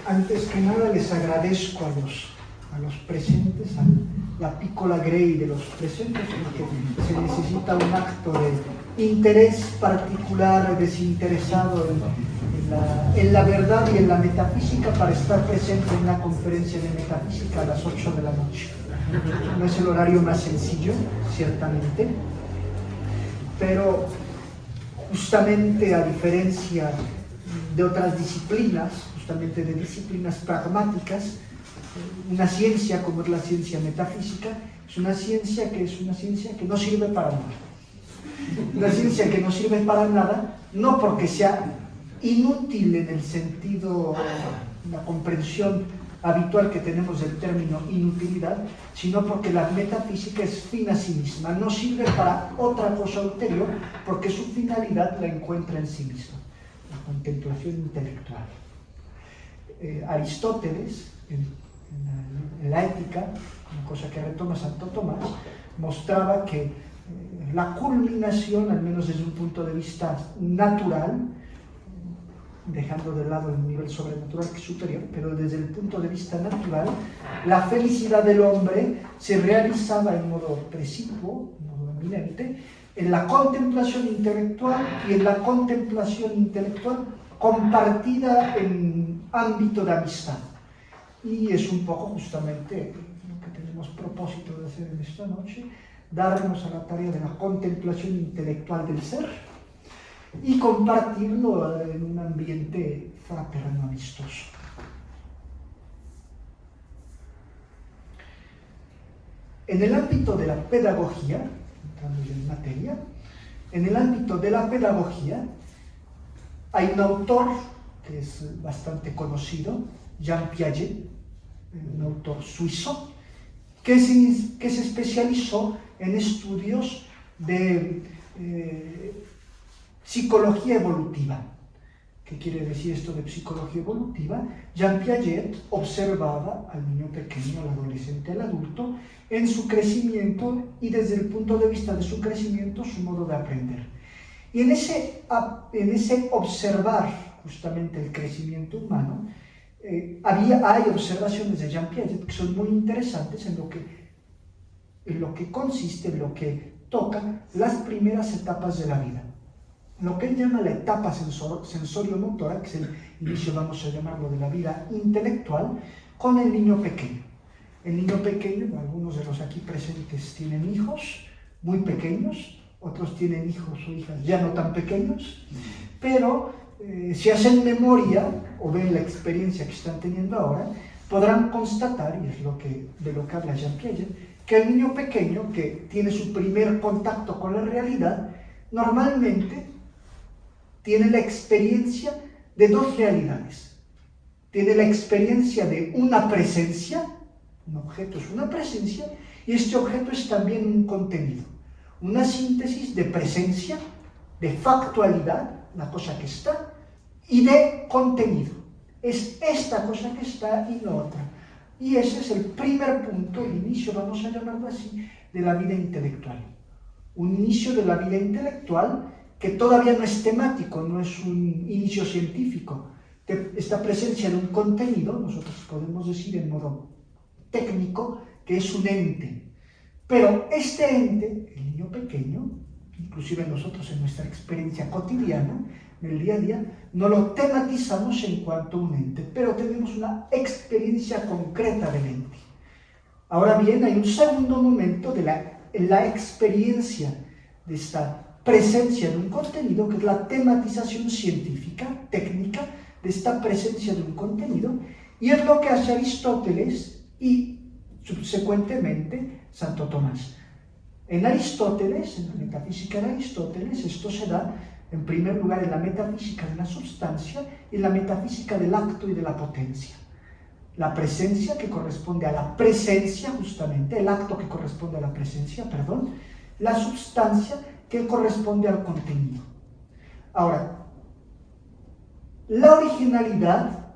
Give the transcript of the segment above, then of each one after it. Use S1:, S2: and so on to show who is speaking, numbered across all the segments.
S1: Antes que nada les agradezco a los presentes, a la piccola grey de los presentes, porque se necesita un acto de interés particular, desinteresado en la verdad y en la metafísica para estar presente en una conferencia de metafísica a las 8 de la noche. No es el horario más sencillo, ciertamente, pero justamente a diferencia de otras disciplinas, justamente de disciplinas pragmáticas, una ciencia como es la ciencia metafísica es una ciencia que no sirve para nada. Una ciencia que no sirve para nada, no porque sea inútil en el sentido, la comprensión habitual que tenemos del término inutilidad, sino porque la metafísica es fin a sí misma, no sirve para otra cosa ulterior, porque su finalidad la encuentra en sí misma, la contemplación intelectual. Aristóteles, en la ética, una cosa que retoma Santo Tomás, mostraba que la culminación, al menos desde un punto de vista natural, dejando de lado el nivel sobrenatural que es superior, pero desde el punto de vista natural, la felicidad del hombre se realizaba en modo precipuo, en modo eminente, en la contemplación intelectual y en la contemplación intelectual compartida en ámbito de amistad. Y es un poco justamente lo que tenemos propósito de hacer en esta noche, darnos a la tarea de la contemplación intelectual del ser y compartirlo en un ambiente fraterno, amistoso. En el ámbito de la pedagogía, entrando ya en materia, en el ámbito de la pedagogía hay un autor que es bastante conocido, Jean Piaget, un autor suizo, que se especializó en estudios de psicología evolutiva. ¿Qué quiere decir esto de psicología evolutiva? Jean Piaget observaba al niño pequeño, al adolescente, al adulto, en su crecimiento y desde el punto de vista de su crecimiento, su modo de aprender. Y en ese observar justamente el crecimiento humano, hay observaciones de Jean Piaget que son muy interesantes en lo que consiste, en lo que toca las primeras etapas de la vida. Lo que él llama la etapa sensorio-motora, que es el inicio, vamos a llamarlo, de la vida intelectual, con el niño pequeño. El niño pequeño, algunos de los aquí presentes tienen hijos muy pequeños, otros tienen hijos o hijas ya no tan pequeños, pero si hacen memoria o ven la experiencia que están teniendo ahora, podrán constatar, y es de lo que habla Jean Piaget, que el niño pequeño que tiene su primer contacto con la realidad, normalmente tiene la experiencia de dos realidades. Tiene la experiencia de una presencia, un objeto es una presencia, y este objeto es también un contenido, una síntesis de presencia, de factualidad, la cosa que está, y de contenido. Es esta cosa que está y no otra. Y ese es el primer punto, el inicio, vamos a llamarlo así, de la vida intelectual. Un inicio de la vida intelectual que todavía no es temático, no es un inicio científico. Esta presencia de un contenido, nosotros podemos decir en modo técnico, que es un ente. Pero este ente, el niño pequeño, inclusive nosotros en nuestra experiencia cotidiana, en el día a día, no lo tematizamos en cuanto a un ente, pero tenemos una experiencia concreta del ente. Ahora bien, hay un segundo momento de la experiencia de esta presencia de un contenido, que es la tematización científica, técnica, de esta presencia de un contenido, y es lo que hace Aristóteles y subsecuentemente Santo Tomás. En Aristóteles, en la metafísica de Aristóteles, esto se da en primer lugar en la metafísica de la substancia y en la metafísica del acto y de la potencia. La presencia que corresponde a la presencia, justamente, el acto que corresponde a la presencia, perdón, la substancia que corresponde al contenido. Ahora, la originalidad,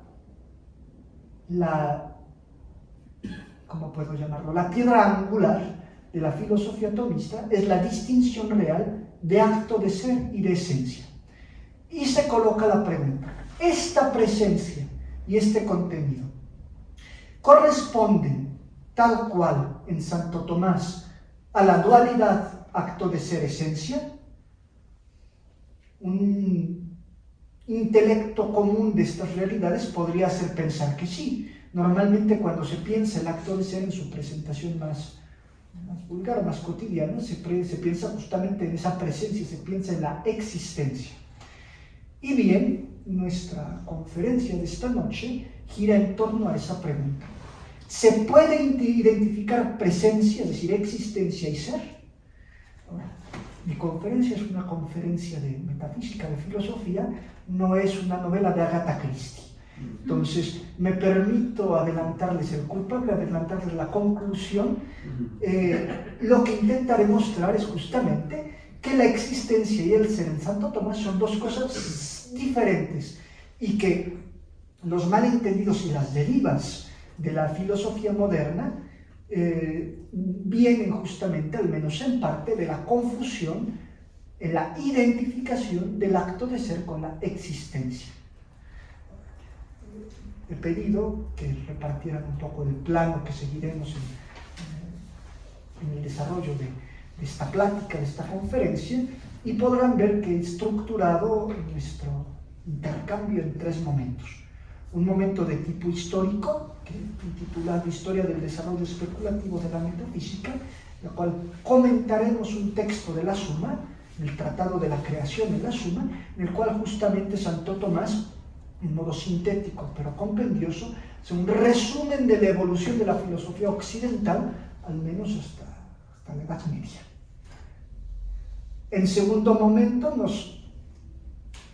S1: ¿cómo puedo llamarlo? La piedra angular de la filosofía tomista es la distinción real de acto de ser y de esencia. Y se coloca la pregunta, ¿esta presencia y este contenido corresponden tal cual en Santo Tomás a la dualidad acto de ser esencia. Un intelecto común de estas realidades podría hacer pensar que sí. Normalmente cuando se piensa el acto de ser en su presentación más vulgar, más cotidiana, se piensa justamente en esa presencia, se piensa en la existencia. Y bien, nuestra conferencia de esta noche gira en torno a esa pregunta. ¿Se puede identificar presencia, es decir, existencia y ser? Ahora, mi conferencia es una conferencia de metafísica, de filosofía, no es una novela de Agatha Christie. Entonces, me permito adelantarles el culpable, adelantarles la conclusión. Lo que intentaré mostrar es justamente que la existencia y el ser en Santo Tomás son dos cosas diferentes y que los malentendidos y las derivas de la filosofía moderna vienen justamente, al menos en parte, de la confusión en la identificación del acto de ser con la existencia. He pedido que repartieran un poco del plano que seguiremos en el desarrollo de esta plática, de esta conferencia, y podrán ver que he estructurado nuestro intercambio en tres momentos. Un momento de tipo histórico, que he titulado Historia del desarrollo especulativo de la metafísica, en la cual comentaremos un texto de la Suma, el Tratado de la Creación en la Suma, en el cual justamente Santo Tomás, en modo sintético pero compendioso, es un resumen de la evolución de la filosofía occidental, al menos hasta la Edad Media. En segundo momento nos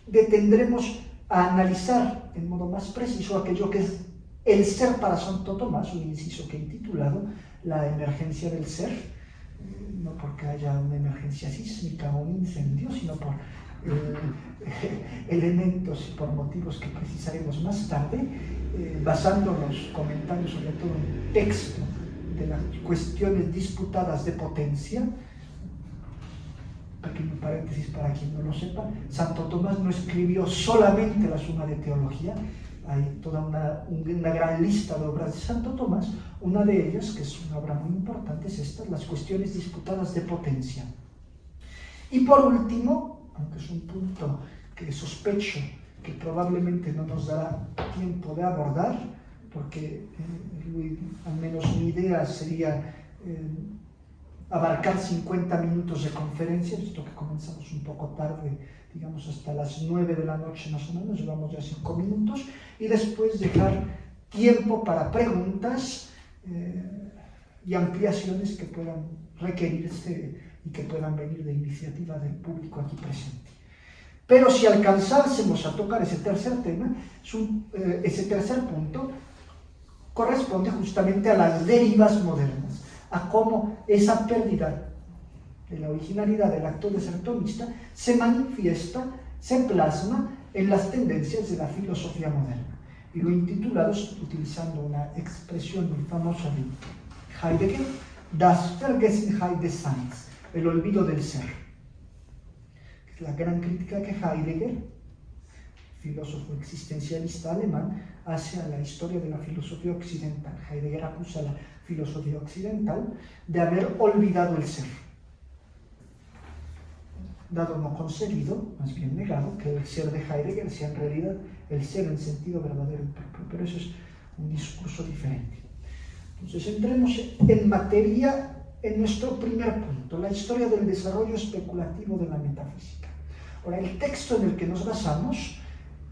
S1: detendremos a analizar en modo más preciso aquello que es el ser para Santo Tomás, un inciso que he titulado La emergencia del ser, no porque haya una emergencia sísmica o un incendio, sino por elementos y por motivos que precisaremos más tarde, basando los comentarios sobre todo en el texto de las cuestiones disputadas de potencia. Pequeño paréntesis para quien no lo sepa, Santo Tomás no escribió solamente la Suma de Teología, hay toda una gran lista de obras de Santo Tomás. Una de ellas, que es una obra muy importante, es esta, las cuestiones disputadas de potencia. Y por último, aunque es un punto que sospecho que probablemente no nos dará tiempo de abordar, porque al menos mi idea sería abarcar 50 minutos de conferencia, visto que comenzamos un poco tarde, digamos hasta las 9 de la noche más o menos, llevamos ya 5 minutos, y después dejar tiempo para preguntas y ampliaciones que puedan requerirse y que puedan venir de iniciativa del público aquí presente. Pero si alcanzásemos a tocar ese tercer tema, ese tercer punto corresponde justamente a las derivas modernas, a cómo esa pérdida de la originalidad del acto de ser tomista se manifiesta, se plasma en las tendencias de la filosofía moderna. Y lo he intitulado, utilizando una expresión muy famosa de Heidegger, Das Vergessenheit des Seins, el olvido del ser. Es la gran crítica que Heidegger, filósofo existencialista alemán, hace a la historia de la filosofía occidental. Heidegger acusa a la filosofía occidental de haber olvidado el ser, dado no conseguido, más bien negado, que el ser de Heidegger sea en realidad el ser en sentido verdadero y propio, pero eso es un discurso diferente. Entonces entremos en materia en nuestro primer punto, la historia del desarrollo especulativo de la metafísica. Ahora, el texto en el que nos basamos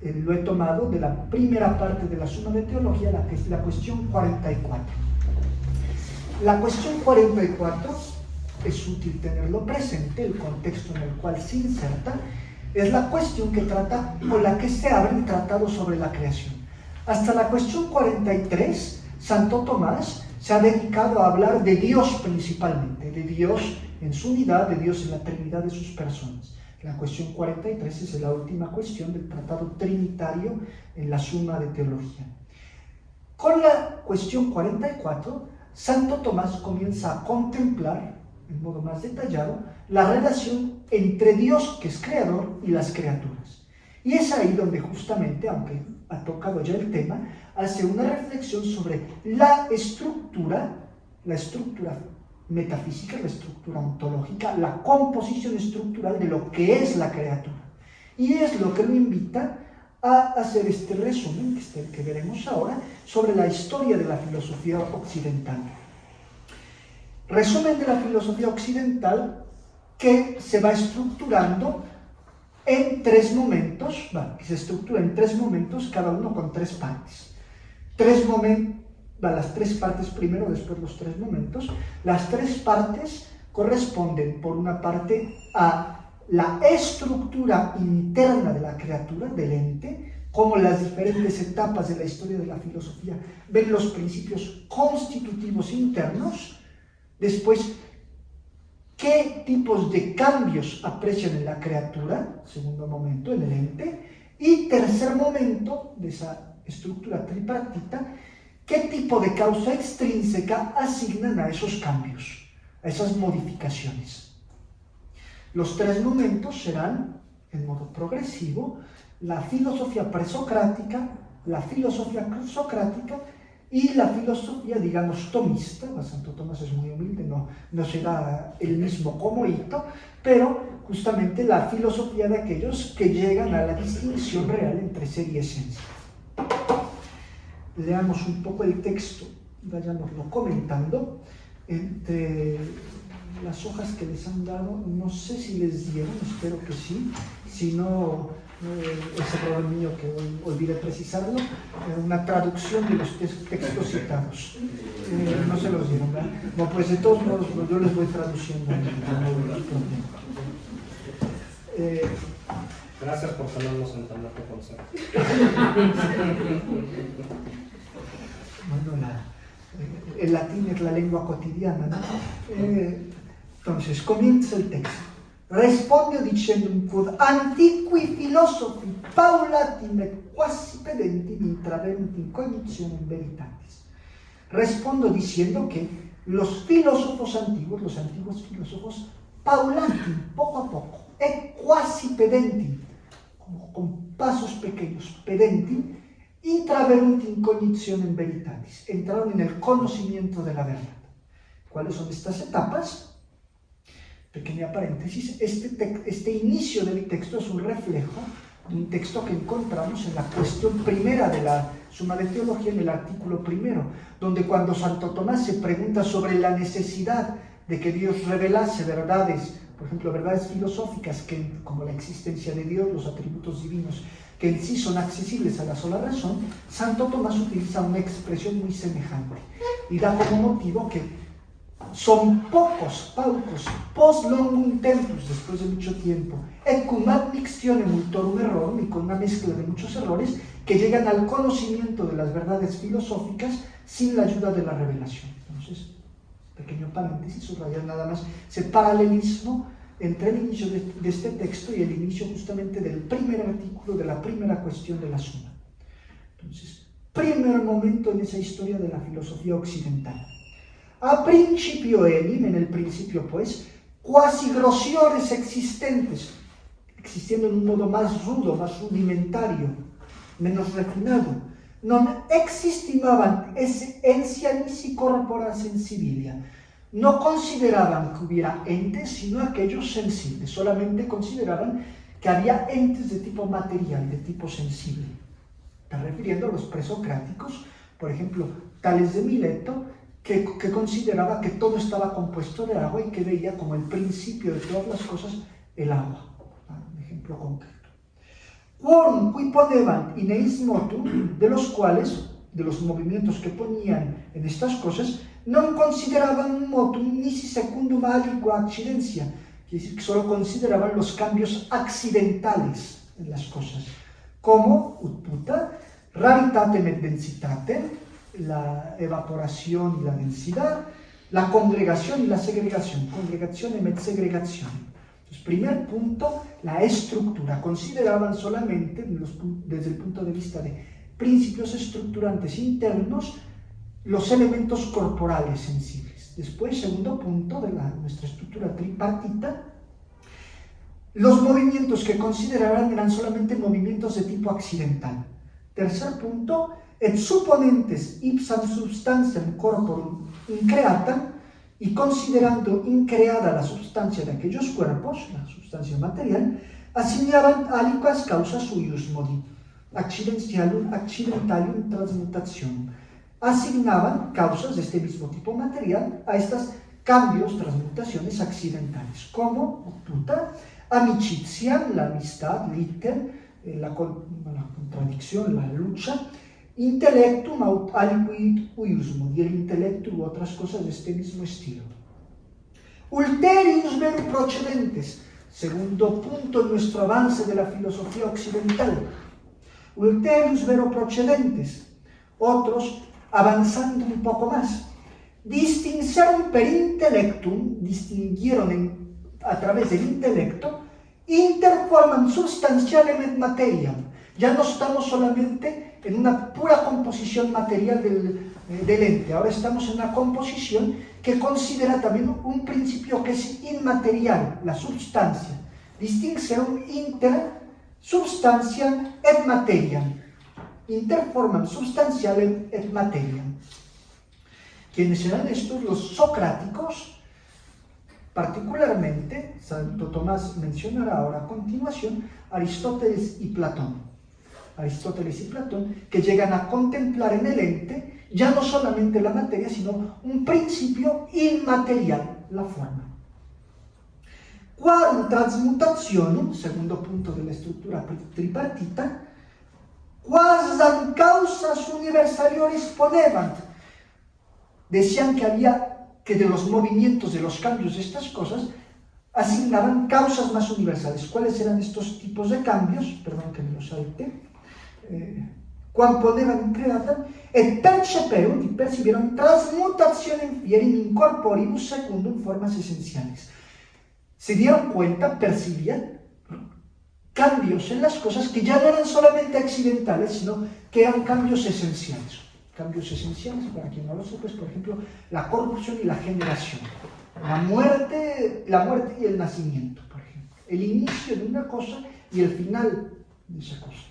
S1: lo he tomado de la primera parte de la Suma de Teología, la que es la cuestión 44. La cuestión 44, es útil tenerlo presente, el contexto en el cual se inserta, es la cuestión que trata, con la que se abre el tratado sobre la creación. Hasta la cuestión 43, Santo Tomás se ha dedicado a hablar de Dios principalmente, de Dios en su unidad, de Dios en la Trinidad de sus personas. La cuestión 43 es la última cuestión del tratado trinitario en la Suma de Teología. Con la cuestión 44, Santo Tomás comienza a contemplar, en modo más detallado, la relación entre Dios, que es creador, y las criaturas. Y es ahí donde justamente, aunque ha tocado ya el tema, hace una reflexión sobre la estructura metafísica, la estructura ontológica, la composición estructural de lo que es la criatura. Y es lo que lo invita a hacer este resumen, que veremos ahora, sobre la historia de la filosofía occidental. Resumen de la filosofía occidental que se va estructurando en tres momentos, que se estructura en tres momentos, cada uno con tres partes. Las tres partes primero, después los tres momentos. Las tres partes corresponden, por una parte, a la estructura interna de la criatura, del ente, como las diferentes etapas de la historia de la filosofía ven los principios constitutivos internos. Después, qué tipos de cambios aprecian en la criatura, segundo momento, en el ente. Y tercer momento de esa estructura tripartita, qué tipo de causa extrínseca asignan a esos cambios, a esas modificaciones. Los tres momentos serán, en modo progresivo, la filosofía presocrática, la filosofía socrática y la filosofía, digamos, tomista. Santo Tomás es muy humilde, no será el mismo como Ito, pero justamente la filosofía de aquellos que llegan a la distinción real entre ser y esencia. Leamos un poco el texto y vayámoslo comentando. Entre las hojas que les han dado, no sé si les dieron, espero que sí, si no, ese error mío que hoy olvidé precisarlo, una traducción de los textos citados. No se los dieron, ¿verdad? No, pues de todos modos yo les voy traduciendo.
S2: Gracias por tenernos en tan alto concepto.
S1: Bueno, el latín es la lengua cotidiana, ¿no? Entonces, comienza el texto. Responde dicendum quod antiqui philosophi paulatim et quasi pedentim intraverunt in cognitionem veritatis. Respondo diciendo que los filósofos antiguos, los antiguos filósofos, paulatim, poco a poco, et quasi pedentim, como con pasos pequeños, pedentim, intraverunt in cognitionem veritatis, entraron en el conocimiento de la verdad. ¿Cuáles son estas etapas? Pequeña paréntesis, este inicio del texto es un reflejo de un texto que encontramos en la cuestión primera de la Suma de Teología, en el artículo primero, donde cuando Santo Tomás se pregunta sobre la necesidad de que Dios revelase verdades, por ejemplo, verdades filosóficas, como la existencia de Dios, los atributos divinos, que en sí son accesibles a la sola razón, Santo Tomás utiliza una expresión muy semejante y da como motivo que son paucos, post longum tempus, después de mucho tiempo, et cum admixtione multorum errorum, y con una mezcla de muchos errores, que llegan al conocimiento de las verdades filosóficas sin la ayuda de la revelación. Entonces, pequeño paréntesis, subrayar nada más ese paralelismo entre el inicio de este texto y el inicio justamente del primer artículo de la primera cuestión de la Suma. Entonces, primer momento en esa historia de la filosofía occidental. A principio enim, en el principio pues, quasi grossiores existentes, existiendo en un modo más rudo, más rudimentario, menos refinado, non existimaban essentia nisi corpora sensibilia, no consideraban que hubiera entes sino aquellos sensibles, solamente consideraban que había entes de tipo material, de tipo sensible. Está refiriendo a los presocráticos, por ejemplo, Tales de Mileto, que consideraba que todo estaba compuesto de agua y que veía como el principio de todas las cosas el agua. Un ejemplo concreto. Quorum qui ponevant in eis motum, de los cuales, de los movimientos que ponían en estas cosas, no consideraban un motum nisi secundum aliqua accidentia, quiere decir que solo consideraban los cambios accidentales en las cosas, como ut puta, raritatem et densitatem, la evaporación y la densidad, la congregación y la segregación, congregación y segregación. Entonces, primer punto, la estructura. Consideraban solamente, desde el punto de vista de principios estructurantes internos, los elementos corporales sensibles. Después, segundo punto de nuestra estructura tripartita, Los movimientos que consideraban eran solamente movimientos de tipo accidental. Tercer punto, et supponentes ipsam substantiam corporum increatam, y considerando increada la sustancia de aquellos cuerpos, la sustancia material, asignaban aliquas causas suius modi, accidentalium transmutationum. Asignaban causas de este mismo tipo material a estas cambios, transmutaciones accidentales, como puta, amicitia, la amistad, liter, la contradicción, la lucha, intellectum aut aliquid uiusmo, y el intelecto u otras cosas de este mismo estilo. Ulterius verum procedentes, segundo punto en nuestro avance de la filosofía occidental. Ulterius verum procedentes, otros avanzando un poco más. Distinguieron per intellectum, distinguieron a través del intelecto, interformam substantialem et materiam. Ya no estamos solamente en una pura composición material del ente, ahora estamos en una composición que considera también un principio que es inmaterial, la substancia. Distinguieron inter substantiam et materiam. Interformam substantialem et materiam. ¿Quiénes eran estos? Los socráticos, particularmente, Santo Tomás mencionará ahora a continuación, Aristóteles y Platón. Aristóteles y Platón, que llegan a contemplar en el ente ya no solamente la materia, sino un principio inmaterial, la forma. Quarum transmutationum, segundo punto de la estructura tripartita, quasam causas universaliores ponevant. Decían que de los movimientos, de los cambios de estas cosas, asignaban causas más universales. ¿Cuáles eran estos tipos de cambios? Perdón que me los salté. Quam ponevan creatam, et perceperunt, y percibieron transmutationem fierim in corporibus secundum formas esenciales. Se dieron cuenta, percibían cambios en las cosas que ya no eran solamente accidentales, sino que eran cambios esenciales. Cambios esenciales, para quien no lo sepa, es por ejemplo la corrupción y la generación, la muerte y el nacimiento, por ejemplo, el inicio de una cosa y el final de esa cosa.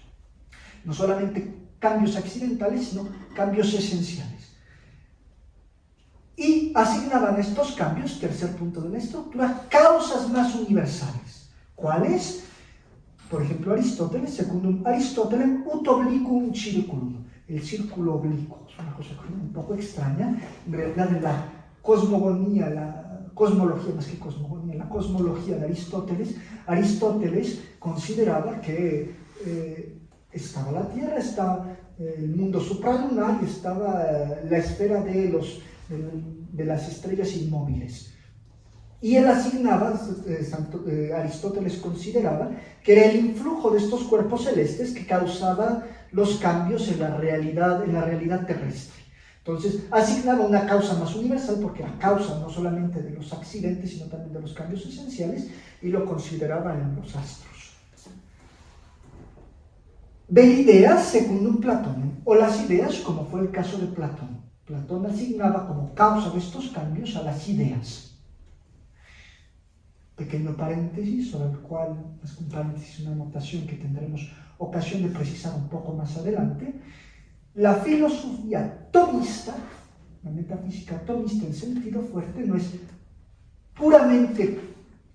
S1: No solamente cambios accidentales, sino cambios esenciales. Y asignaban estos cambios, tercer punto de la estructura, causas más universales. ¿Cuáles? Por ejemplo, Aristóteles, secundum Aristotelem, ut obliquum circulum. El círculo oblicuo es una cosa un poco extraña. En realidad, en la cosmogonía, la cosmología, más que cosmogonía, la cosmología de Aristóteles consideraba que estaba la Tierra, estaba el mundo supralunar y estaba la esfera de las estrellas inmóviles. Y él asignaba, Aristóteles consideraba que era el influjo de estos cuerpos celestes que causaba los cambios en la realidad terrestre. Entonces, asignaba una causa más universal porque era causa no solamente de los accidentes, sino también de los cambios esenciales, y lo consideraba en los astros. Velideas secundum Platonem, o las ideas, como fue el caso de Platón. Platón asignaba como causa de estos cambios a las ideas. Pequeño paréntesis, sobre el cual, más que un paréntesis, una anotación que tendremos ocasión de precisar un poco más adelante. La filosofía tomista, la metafísica tomista en sentido fuerte, no es puramente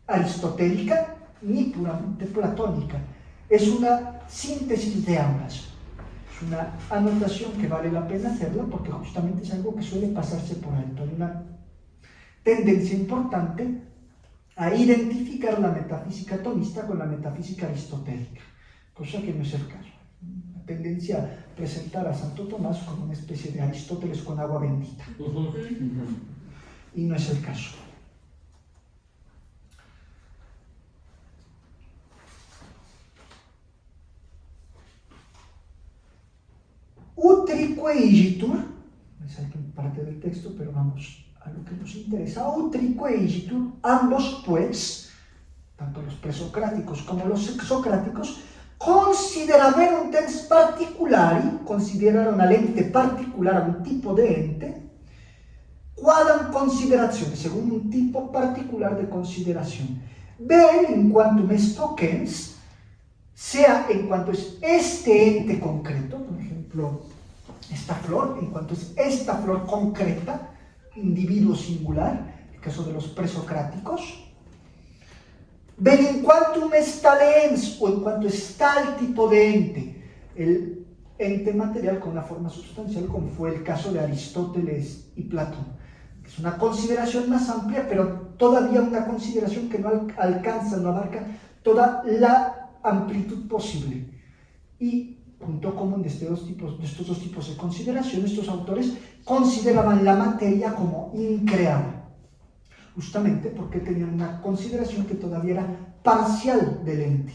S1: aristotélica ni puramente platónica. Es una síntesis de ambas. Es una anotación que vale la pena hacerla porque justamente es algo que suele pasarse por alto. Hay una tendencia importante a identificar la metafísica tomista con la metafísica aristotélica, cosa que no es el caso. La tendencia a presentar a Santo Tomás como una especie de Aristóteles con agua bendita. Y no es el caso. Utrique igitur, me salto parte del texto, pero vamos a lo que nos interesa. Utrique igitur, ambos pues, tanto los presocráticos como los socráticos, consideraron tens particulari, consideraron al ente particular, a un tipo de ente, quadam considerazione, según un tipo particular de consideración. Ver in quantum est tokens, sea en cuanto es este ente concreto, por ejemplo, esta flor, en cuanto es esta flor concreta, individuo singular, en el caso de los presocráticos. Ver in quantum est talens, o en cuanto es tal tipo de ente, el ente material con una forma sustancial, como fue el caso de Aristóteles y Platón. Es una consideración más amplia, pero todavía una consideración que no alcanza, no abarca toda la amplitud posible. Y punto común de estos dos tipos de consideración, estos autores consideraban la materia como increable, justamente porque tenían una consideración que todavía era parcial del ente.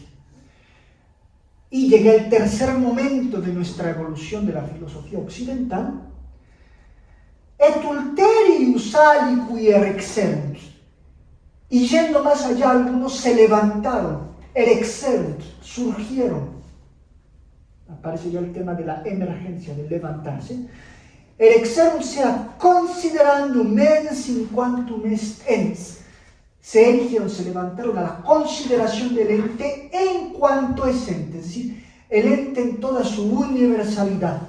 S1: Y llega el tercer momento de nuestra evolución de la filosofía occidental, et ulterius aliqui erexerunt, y yendo más allá, algunos se levantaron, erexerunt, surgieron. Aparece ya el tema de la emergencia, de levantarse. Erexerunt sea considerandum mens in quantum est ens. Se erigieron, se levantaron a la consideración del ente en cuanto es ente, es decir, el ente en toda su universalidad.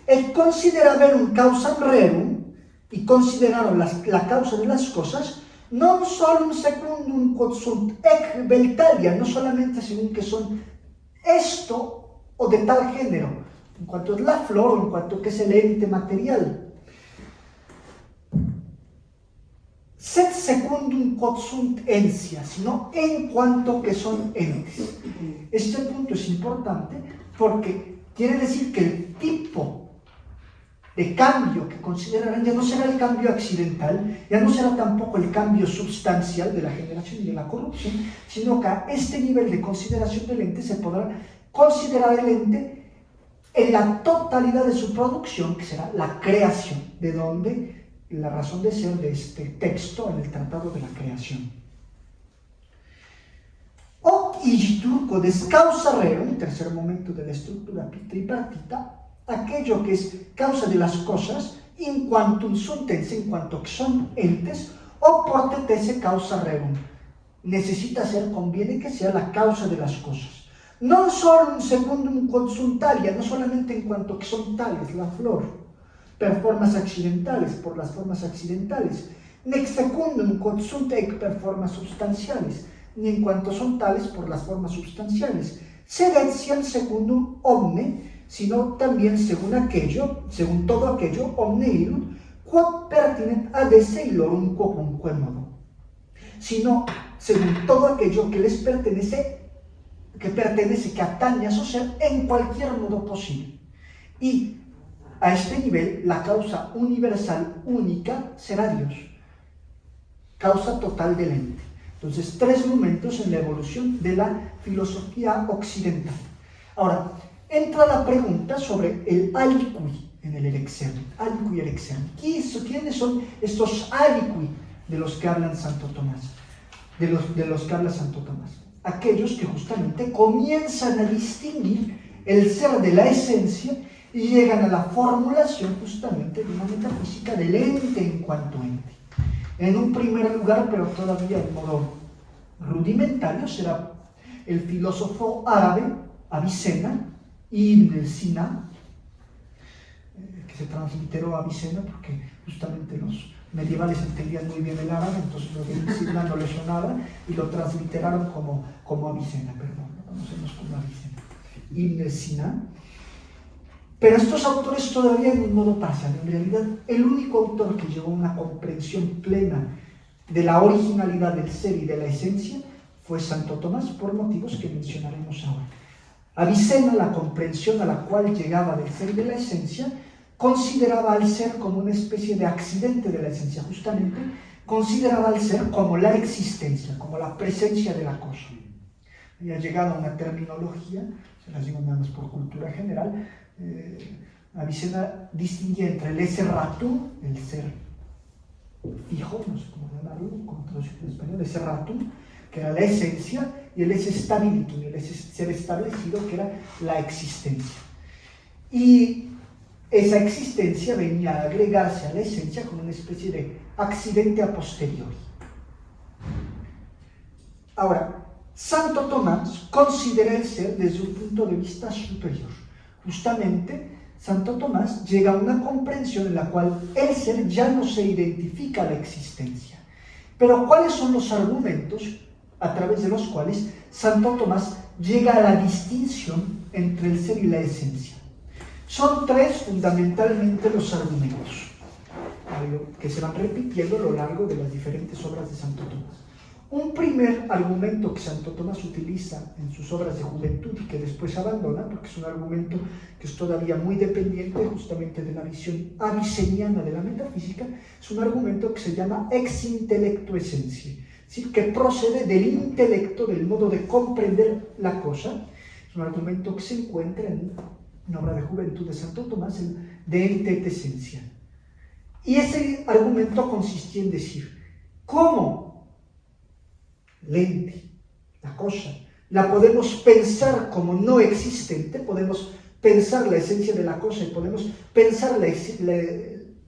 S1: Et consideraverum causam rerum, y consideraron la causa de las cosas, non solum secundum quod sunt ec veltalia, no solamente según que son esto o de tal género, en cuanto es la flor o en cuanto que es el ente material. Sed secundum quod sunt ensia, sino en cuanto que son entes. Este punto es importante porque quiere decir que el tipo de cambio que considerarán ya no será el cambio accidental, ya no será tampoco el cambio sustancial de la generación y de la corrupción, sino que a este nivel de consideración del ente se podrá considerar el ente en la totalidad de su producción, que será la creación, de donde la razón de ser de este texto en el Tratado de la Creación. Hoc igitur des causa rerum, tercer momento de la estructura tripartita, aquello que es causa de las cosas, in quantum sunt ens, en cuanto que son entes, o portetese causa rerum. Necesita ser, conviene que sea la causa de las cosas. Non solum secundum quod sunt talia, no solamente en cuanto que son tales, la flor, per formas accidentales, por las formas accidentales, nec secundum quod sunt ec per formas substanciales, ni en cuanto son tales por las formas substanciales, sed etiam secundum omne, sino también según aquello, según todo aquello, omne ilut, quod pertinet ad esse illorum quocunque modo, sino según todo aquello que les pertenece, que atañe a su ser en cualquier modo posible. Y a este nivel, la causa universal única será Dios, causa total del ente. Entonces, tres momentos en la evolución de la filosofía occidental. Ahora, entra la pregunta sobre el aliqui en el erexerunt, aliqui erexerunt. ¿Quiénes son estos aliqui de los que hablan Santo Tomás? De los que habla Santo Tomás. Aquellos que justamente comienzan a distinguir el ser de la esencia y llegan a la formulación justamente de una metafísica del ente en cuanto ente. En un primer lugar, pero todavía en modo rudimentario, será el filósofo árabe Avicena, Ibn Sina, que se transliteró a Avicena porque justamente los medievales entendían muy bien el árabe, entonces lo de Ibn Sina no les sonaba y lo transliteraron como Avicena, perdón, lo conocemos como Avicena. Ibn Sina. Pero estos autores todavía en un modo parcial. En realidad, el único autor que llegó a una comprensión plena de la originalidad del ser y de la esencia fue Santo Tomás, por motivos que mencionaremos ahora. Avicena, la comprensión a la cual llegaba del ser y de la esencia, consideraba al ser como una especie de accidente de la esencia, justamente consideraba al ser como la existencia, como la presencia de la cosa. Y ha llegado a una terminología, se las digo nada más por cultura general, Avicena distinguía entre el esse ratum, el ser fijo, no sé cómo llamarlo, como traducción en español, esse ratum, que era la esencia, y el esse stabilitum, el esse ser establecido, que era la existencia. Y esa existencia venía a agregarse a la esencia como una especie de accidente a posteriori. Ahora, Santo Tomás considera el ser desde un punto de vista superior. Justamente, Santo Tomás llega a una comprensión en la cual el ser ya no se identifica a la existencia. Pero, ¿cuáles son los argumentos a través de los cuales Santo Tomás llega a la distinción entre el ser y la esencia? Son tres fundamentalmente los argumentos que se van repitiendo a lo largo de las diferentes obras de Santo Tomás. Un primer argumento que Santo Tomás utiliza en sus obras de juventud y que después abandona, porque es un argumento que es todavía muy dependiente justamente de la visión aviceniana de la metafísica, es un argumento que se llama ex intellecto essentia, es decir, que procede del intelecto, del modo de comprender la cosa. Es un argumento que se encuentra en una obra de juventud de Santo Tomás, el De Ente et Essentia. Y ese argumento consistía en decir, ¿cómo l'ente, la cosa, la podemos pensar como no existente? Podemos pensar la esencia de la cosa y podemos pensar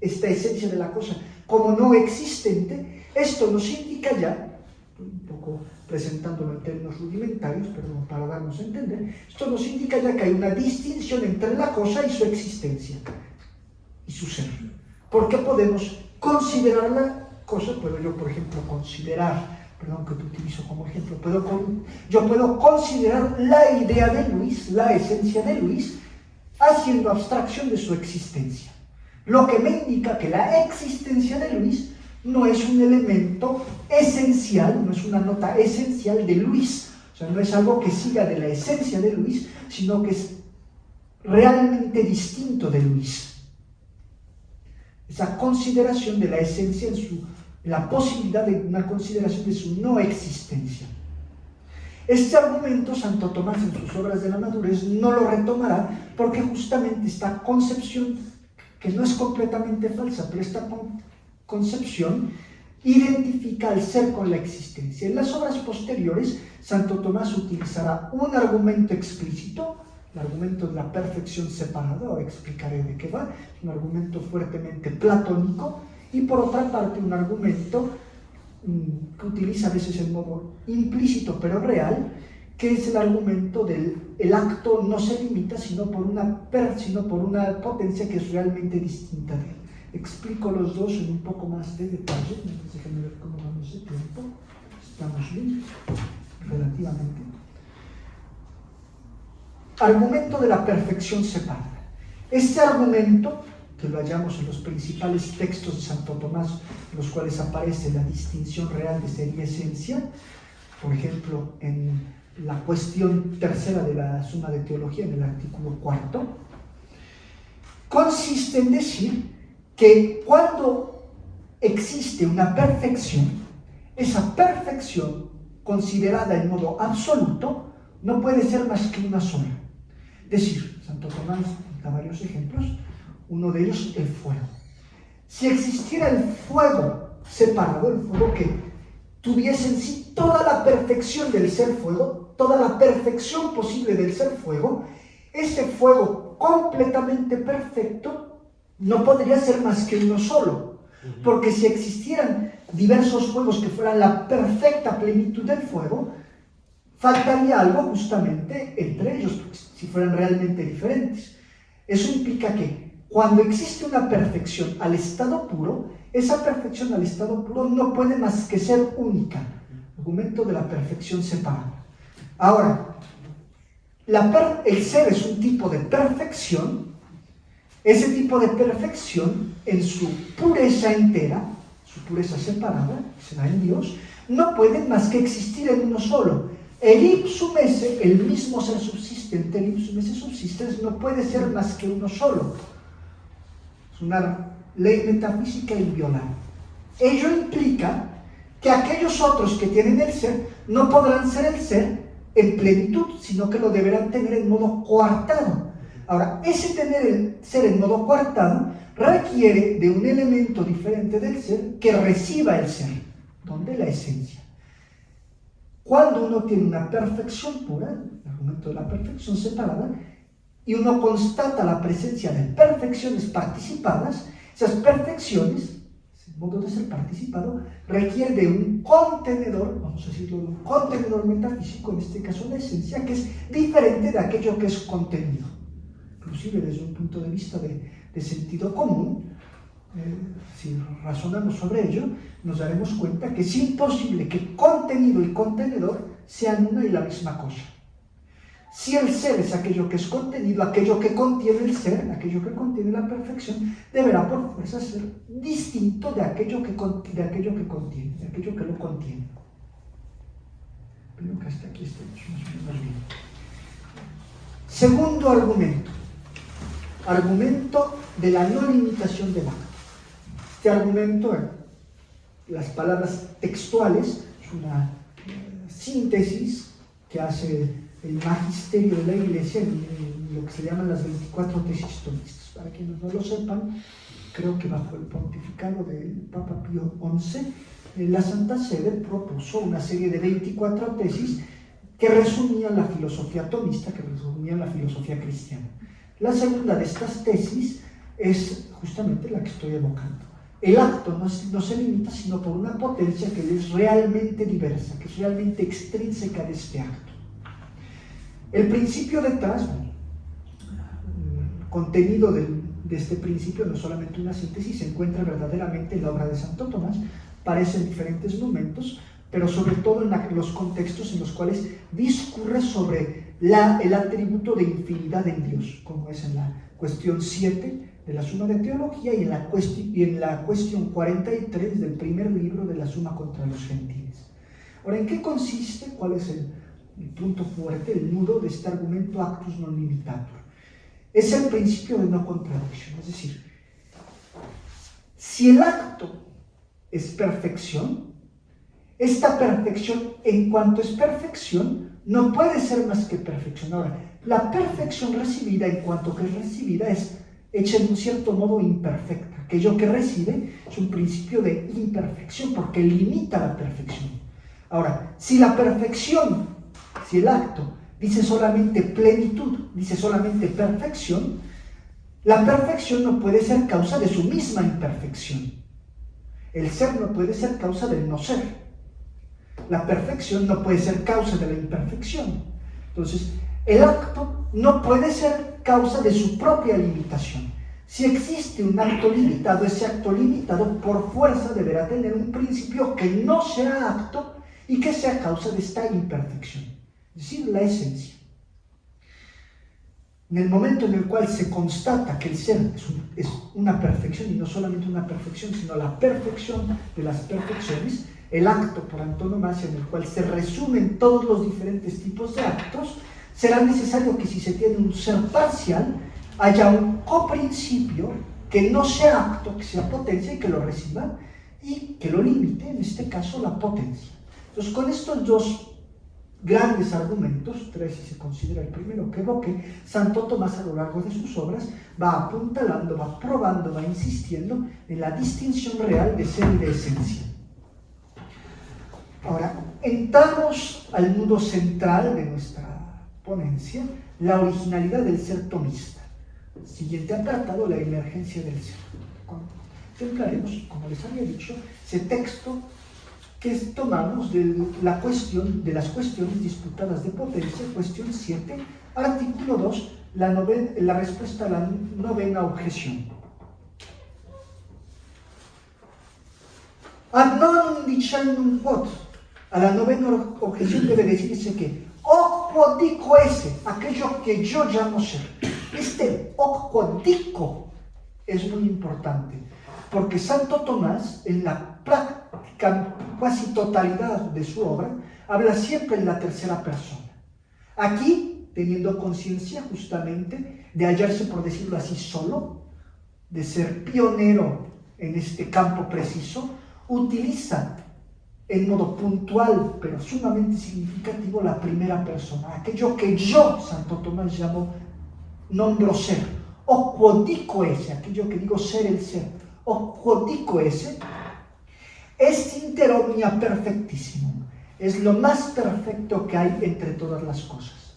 S1: esta esencia de la cosa como no existente. Esto nos indica ya, un poco presentándolo en términos rudimentarios, pero para darnos a entender, esto nos indica ya que hay una distinción entre la cosa y su existencia, y su ser. Porque podemos considerar la cosa, puedo yo, por ejemplo, perdón que te utilizo como ejemplo, yo puedo considerar la idea de Luis, la esencia de Luis, haciendo abstracción de su existencia. Lo que me indica que la existencia de Luis no es un elemento esencial, no es una nota esencial de Luis, o sea, no es algo que siga de la esencia de Luis, sino que es realmente distinto de Luis. Esa consideración de la esencia la posibilidad de una consideración de su no existencia. Este argumento Santo Tomás en sus obras de la madurez no lo retomará porque justamente esta concepción, que no es completamente falsa, pero esta concepción identifica al ser con la existencia. En las obras posteriores, Santo Tomás utilizará un argumento explícito, el argumento de la perfección separada, ahora explicaré de qué va, es un argumento fuertemente platónico, y por otra parte un argumento que utiliza a veces en modo implícito pero real, que es el argumento del el acto no se limita sino por una potencia que es realmente distinta de él. Explico los dos en un poco más de detalle. Déjenme ver cómo vamos de tiempo. Estamos bien, relativamente. Argumento de la perfección separada. Este argumento, que lo hallamos en los principales textos de Santo Tomás, en los cuales aparece la distinción real de ser y esencia, por ejemplo, en la cuestión tercera de la Suma de Teología, en el artículo 4, consiste en decir que cuando existe una perfección, esa perfección considerada en modo absoluto no puede ser más que una sola. Es decir, Santo Tomás da varios ejemplos, uno de ellos el fuego. Si existiera el fuego separado, el fuego que tuviese en sí toda la perfección del ser fuego, toda la perfección posible del ser fuego, ese fuego completamente perfecto no podría ser más que uno solo, porque si existieran diversos fuegos que fueran la perfecta plenitud del fuego, faltaría algo justamente entre ellos, si fueran realmente diferentes. Eso implica que cuando existe una perfección al estado puro, esa perfección al estado puro no puede más que ser única. Argumento de la perfección separada. Ahora, el ser es un tipo de perfección. Ese tipo de perfección, en su pureza entera, su pureza separada, que se da en Dios, no puede más que existir en uno solo. El ipsum esse, el mismo ser subsistente, el ipsum esse subsistens, no puede ser más que uno solo. Es una ley metafísica inviolable. Ello implica que aquellos otros que tienen el ser no podrán ser el ser en plenitud, sino que lo deberán tener en modo coartado. Ahora, ese tener el ser en modo coartado requiere de un elemento diferente del ser que reciba el ser, donde la esencia. Cuando uno tiene una perfección pura, el argumento de la perfección separada, y uno constata la presencia de perfecciones participadas, esas perfecciones, ese modo de ser participado requiere de un contenedor, vamos a decirlo, de un contenedor metafísico, en este caso la esencia, que es diferente de aquello que es contenido. Inclusive desde un punto de vista de sentido común, si razonamos sobre ello, nos daremos cuenta que es imposible que contenido y contenedor sean una y la misma cosa. Si el ser es aquello que es contenido, aquello que contiene el ser, aquello que contiene la perfección, deberá por fuerza ser distinto de aquello que contiene, de aquello que lo contiene. Creo que hasta aquí estamos más o menos bien. Segundo argumento. Argumento de la no limitación del acto. Este argumento, las palabras textuales, es una síntesis que hace el magisterio de la Iglesia en lo que se llaman las 24 tesis tomistas. Para quienes no lo sepan, creo que bajo el pontificado del Papa Pío XI, la Santa Sede propuso una serie de 24 tesis que resumían la filosofía tomista, que resumían la filosofía cristiana. La segunda de estas tesis es justamente la que estoy evocando. El acto no se limita sino por una potencia que es realmente diversa, que es realmente extrínseca de este acto. El principio detrás, el contenido de este principio no es solamente una síntesis, se encuentra verdaderamente en la obra de Santo Tomás, aparece en diferentes momentos, pero sobre todo en los contextos en los cuales discurre sobre el atributo de infinidad en Dios, como es en la cuestión 7 de la Suma de Teología y en la cuestión 43 del primer libro de la Suma contra los Gentiles. Ahora, ¿en qué consiste? ¿Cuál es el punto fuerte, el nudo de este argumento actus non limitatur? Es el principio de no contradicción, es decir, si el acto es perfección, esta perfección, en cuanto es perfección, no puede ser más que perfección. Ahora, la perfección recibida, en cuanto que es recibida, es hecha de un cierto modo imperfecta. Aquello que recibe es un principio de imperfección porque limita la perfección. Ahora, si la perfección, si el acto dice solamente plenitud, dice solamente perfección, la perfección no puede ser causa de su misma imperfección. El ser no puede ser causa del no ser. La perfección no puede ser causa de la imperfección. Entonces, el acto no puede ser causa de su propia limitación. Si existe un acto limitado, ese acto limitado por fuerza deberá tener un principio que no sea acto y que sea causa de esta imperfección, es decir, la esencia. En el momento en el cual se constata que el ser es una perfección, y no solamente una perfección, sino la perfección de las perfecciones, el acto por antonomasia en el cual se resumen todos los diferentes tipos de actos, será necesario que si se tiene un ser parcial, haya un coprincipio que no sea acto, que sea potencia y que lo reciba y que lo limite, en este caso la potencia. Entonces, con estos dos grandes argumentos, tres si se considera el primero que evoqué, Santo Tomás a lo largo de sus obras va apuntalando, va probando, va insistiendo en la distinción real de ser y de esencia. Ahora, entramos al nudo central de nuestra ponencia, la originalidad del ser tomista. Siguiente apartado, la emergencia del ser. Contemplaremos, como les había dicho, ese texto que tomamos de las cuestiones disputadas de potencia, cuestión 7, artículo 2, la respuesta a la novena objeción. Ad non dicendum quod, a la novena objeción debe decirse que hoc quod dico esse, aquello que yo llamo ser. Este hoc quod dico es muy importante, porque Santo Tomás, en la práctica casi totalidad de su obra, habla siempre en la tercera persona. Aquí, teniendo conciencia justamente de hallarse, por decirlo así, solo, de ser pionero en este campo preciso, utiliza en modo puntual, pero sumamente significativo, la primera persona, aquello que yo, Santo Tomás, nombro ser, o quod dico esse, aquello que digo ser el ser, o quod dico esse, est inter omnia perfectissimum, es lo más perfecto que hay entre todas las cosas.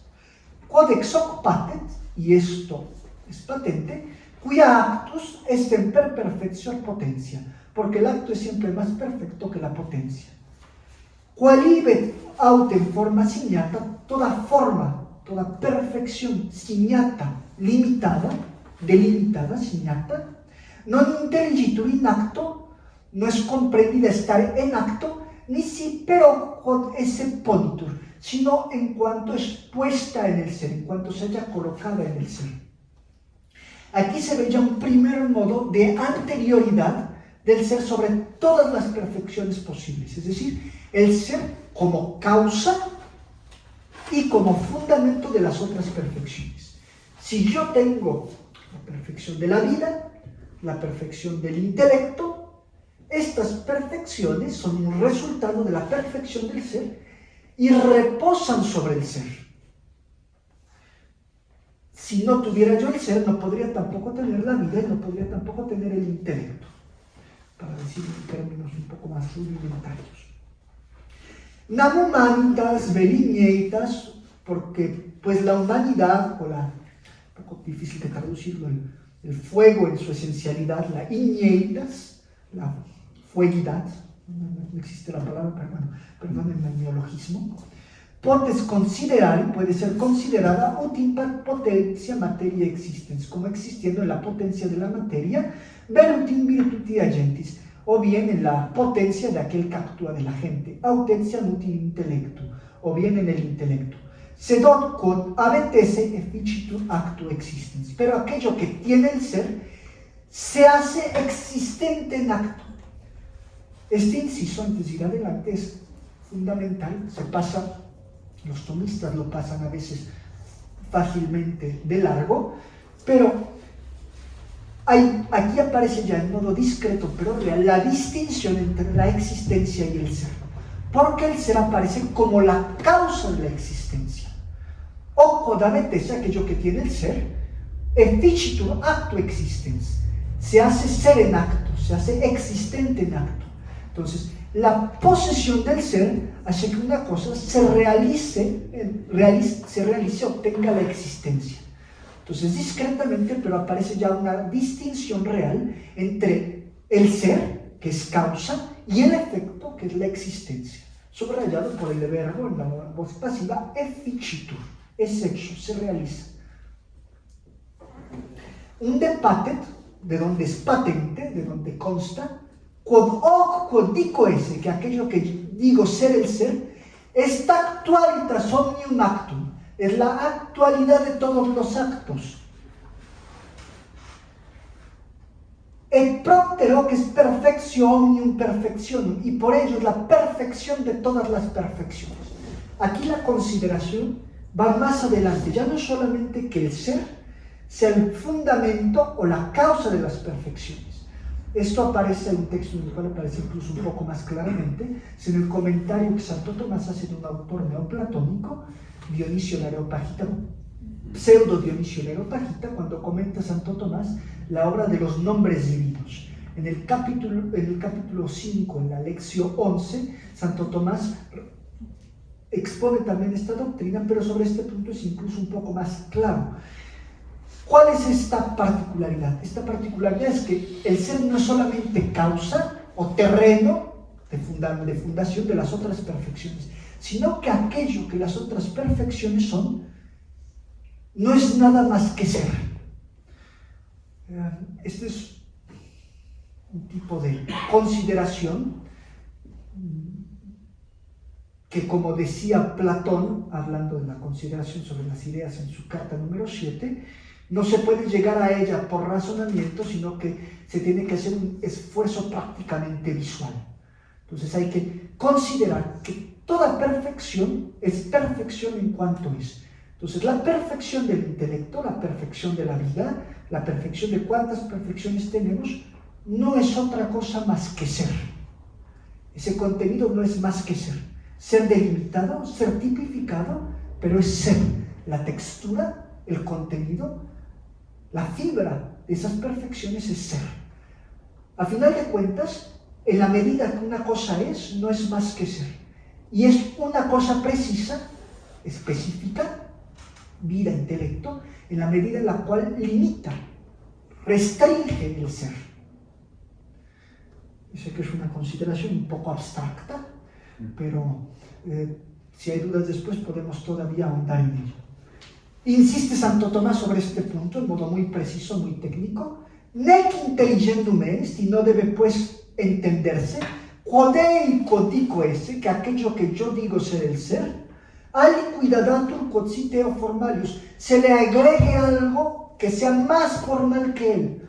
S1: Quod ex hoc patet, y esto es patente, cuia actus est per perfectio potentia, porque el acto es siempre más perfecto que la potencia. Qualibet autem forma signata, toda forma, toda perfección signata, limitada, delimitada, signata, non intelligitur in acto, no es comprendida estar en acto, ni si pero quod esse ponitur, sino en cuanto es puesta en el ser, en cuanto se haya colocada en el ser. Aquí se ve ya un primer modo de anterioridad del ser sobre todas las perfecciones posibles, es decir, el ser como causa y como fundamento de las otras perfecciones. Si yo tengo la perfección de la vida, la perfección del intelecto, estas perfecciones son un resultado de la perfección del ser y reposan sobre el ser. Si no tuviera yo el ser, no podría tampoco tener la vida y no podría tampoco tener el intelecto, para decir en términos un poco más rudimentarios. Nam humanitas velinietas, porque pues la humanidad, o la, un poco difícil de traducirlo, el fuego en su esencialidad, la igneitas, la fueguidad, no existe la palabra, pero bueno, perdonen el neologismo, potes considerar, puede ser considerada utim potentia materia existens, como existiendo en la potencia de la materia, verutim virtuti agentis, o bien en la potencia de aquel que actúa de la gente, autentia utim intellectu, o bien en el intelecto. Sedot quod abetese efficitur actu existens, pero aquello que tiene el ser se hace existente en acto. Este inciso, antes de ir adelante, es fundamental, se pasa, los tomistas lo pasan a veces fácilmente de largo, pero aquí aparece ya en modo discreto pero real la distinción entre la existencia y el ser, porque el ser aparece como la causa de la existencia. O codamete, aquello que tiene el ser, efficitur actu existens, se hace ser en acto, se hace existente en acto. Entonces, la posesión del ser hace que una cosa se realice, obtenga la existencia. Entonces, discretamente, pero aparece ya una distinción real entre el ser, que es causa, y el efecto, que es la existencia, subrayado por el verbo en la voz pasiva efficitur, es hecho, se realiza. Un de patet, de donde es patente, de donde consta, quod dico esse, que aquello que digo ser el ser, está actualitas omnium actum, es la actualidad de todos los actos. Et proptero, que es perfectio omnium perfectionum, y por ello es la perfección de todas las perfecciones. Aquí la consideración va más adelante, ya no es solamente que el ser sea el fundamento o la causa de las perfecciones. Esto aparece en un texto en el cual aparece incluso un poco más claramente, es en el comentario que Santo Tomás hace de un autor neoplatónico, Dionisio el Areopagita, pseudo Dionisio el Areopagita, cuando comenta Santo Tomás la obra de los nombres divinos. En el capítulo 5, en la lección 11, Santo Tomás expone también esta doctrina, pero sobre este punto es incluso un poco más claro. ¿Cuál es esta particularidad? Esta particularidad es que el ser no es solamente causa o terreno de fundación de las otras perfecciones, sino que aquello que las otras perfecciones son, no es nada más que ser. Este es un tipo de consideración que, como decía Platón, hablando de la consideración sobre las ideas en su carta número 7, no se puede llegar a ella por razonamiento, sino que se tiene que hacer un esfuerzo prácticamente visual. Entonces hay que considerar que toda perfección es perfección en cuanto es. Entonces la perfección del intelecto, la perfección de la vida, la perfección de cuántas perfecciones tenemos, no es otra cosa más que ser. Ese contenido no es más que ser. Ser delimitado, ser tipificado, pero es ser. La textura, el contenido, la fibra de esas perfecciones es ser. A final de cuentas, en la medida que una cosa es, no es más que ser. Y es una cosa precisa, específica, vida, intelecto, en la medida en la cual limita, restringe el ser. Sé que es una consideración un poco abstracta, pero si hay dudas después podemos todavía ahondar en ello. Insiste Santo Tomás sobre este punto en modo muy preciso, muy técnico. Nec intelligendum est, y no debe pues entenderse, quodeico dico esse, que aquello que yo digo ser el ser, aliquidadatur quod citeo formalius, se le agregue algo que sea más formal que él,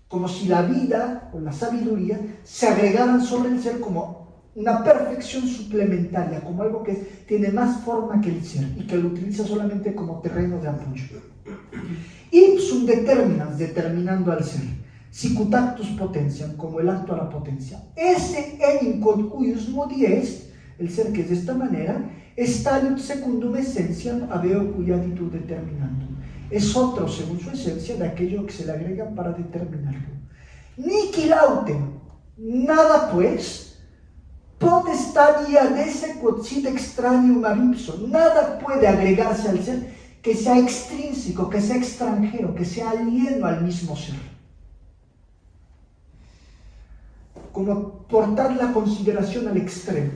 S1: como si la vida o la sabiduría se agregaran sobre el ser como una perfección suplementaria, como algo que tiene más forma que el ser y que lo utiliza solamente como terreno de apoyo. Ipsum determinans, determinando al ser, sicut actus potentiam, como el acto a la potencia. Ese enim quod cuius modi est, el ser que es de esta manera, estaliut secundum essentiam habeo cuiaditur determinandum. Es otro, según su esencia, de aquello que se le agrega para determinarlo. Nihil autem, nada pues, potestadia desse quod sit extraneum ab ipso, nada puede agregarse al ser que sea extrínseco, que sea extranjero, que sea alieno al mismo ser. Como portar la consideración al extremo.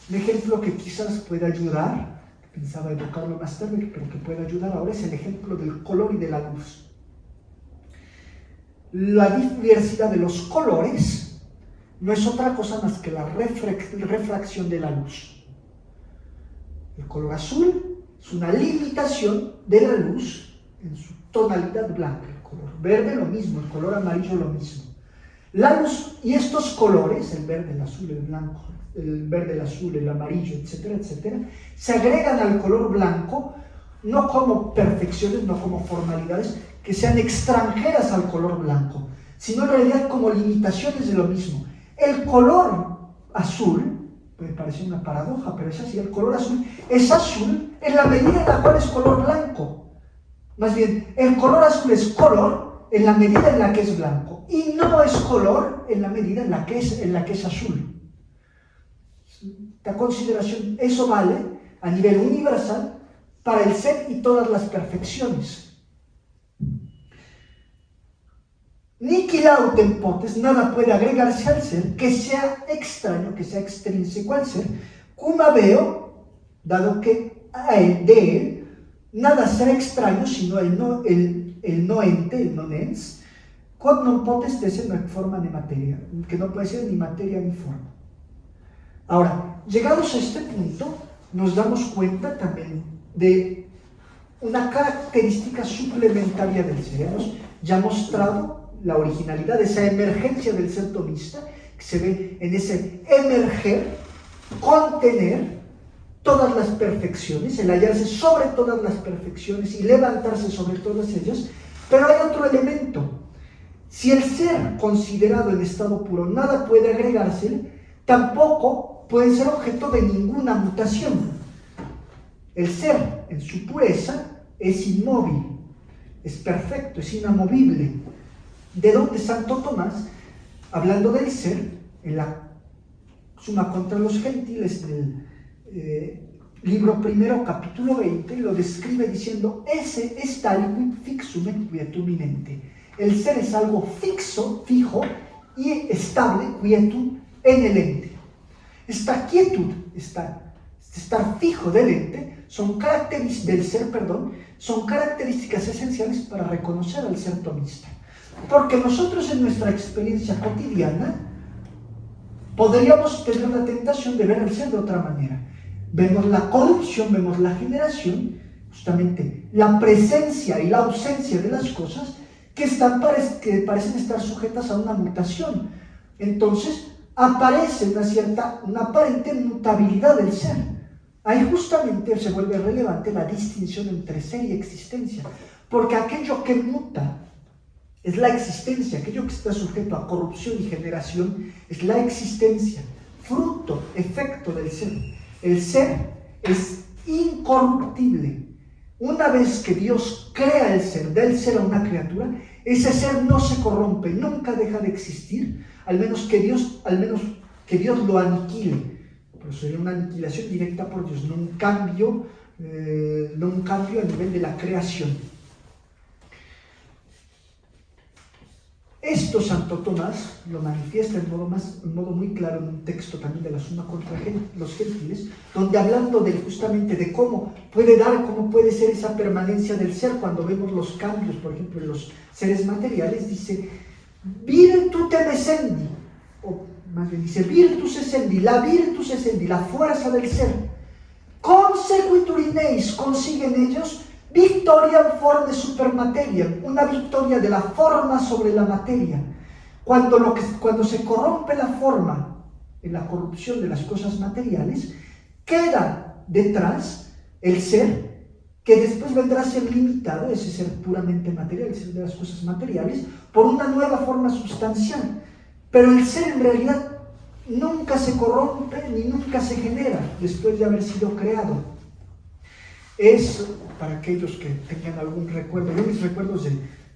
S1: Un ejemplo que quizás pueda ayudar, pensaba educarlo más tarde, pero que puede ayudar ahora, es el ejemplo del color y de la luz. La diversidad de los colores no es otra cosa más que la refracción de la luz. El color azul es una limitación de la luz en su tonalidad blanca. El color verde lo mismo, el color amarillo lo mismo. La luz y estos colores, el verde, el azul, el blanco, el verde, el azul, el amarillo, etcétera, etcétera, se agregan al color blanco no como perfecciones, no como formalidades que sean extranjeras al color blanco, sino en realidad como limitaciones de lo mismo. El color azul, puede parecer una paradoja, pero es así, el color azul es azul en la medida en la cual es color blanco. Más bien, el color azul es color en la medida en la que es blanco, y no es color en la medida en la que es azul. Esta consideración, eso vale a nivel universal para el ser y todas las perfecciones. Nihil autem potest, nada puede agregarse al ser que sea extraño, que sea extrínseco al ser, cum habeo, dado que de él nada será extraño sino el no ente, el non ens, quod non potest esse no forma ni materia, que no puede ser ni materia ni forma. Ahora, llegados a este punto, nos damos cuenta también de una característica suplementaria del ser. Hemos ya mostrado la originalidad, esa emergencia del ser tomista, que se ve en ese emerger, contener todas las perfecciones, el hallarse sobre todas las perfecciones y levantarse sobre todas ellas. Pero hay otro elemento. Si el ser considerado en estado puro nada puede agregársele, tampoco puede ser objeto de ninguna mutación. El ser en su pureza es inmóvil, es perfecto, es inamovible. De donde Santo Tomás, hablando del ser, en la Suma contra los Gentiles del libro primero, capítulo 20, lo describe diciendo: ese es taliquid fixum et quietum inente. El ser es algo fixo, fijo y estable, quietum, en el ente. Esta quietud, estar fijo del ente, son características esenciales para reconocer al ser tomista. Porque nosotros en nuestra experiencia cotidiana podríamos tener la tentación de ver al ser de otra manera. Vemos la corrupción, vemos la generación, justamente la presencia y la ausencia de las cosas que parecen estar sujetas a una mutación. Entonces aparece una aparente mutabilidad del ser. Ahí justamente se vuelve relevante la distinción entre ser y existencia, porque aquello que muta es la existencia, aquello que está sujeto a corrupción y generación es la existencia, fruto, efecto del ser. El ser es incorruptible. Una vez que Dios crea el ser, del ser a una criatura, ese ser no se corrompe, nunca deja de existir, al menos que Dios lo aniquile. Pero sería una aniquilación directa por Dios, no un cambio a nivel de la creación. Esto Santo Tomás lo manifiesta en modo muy claro en un texto también de la Suma contra los Gentiles, donde hablando justamente de cómo puede ser esa permanencia del ser cuando vemos los cambios, por ejemplo, en los seres materiales, dice, virtute essendi, o más bien dice, virtus essendi, la fuerza del ser, consequitur in eis, consiguen ellos, victoria forme super materia, una victoria de la forma sobre la materia. Cuando se corrompe la forma en la corrupción de las cosas materiales, queda detrás el ser que después vendrá a ser limitado, ese ser puramente material, el ser de las cosas materiales, por una nueva forma sustancial. Pero el ser en realidad nunca se corrompe ni nunca se genera después de haber sido creado. Es, para aquellos que tengan algún recuerdo, yo mis recuerdos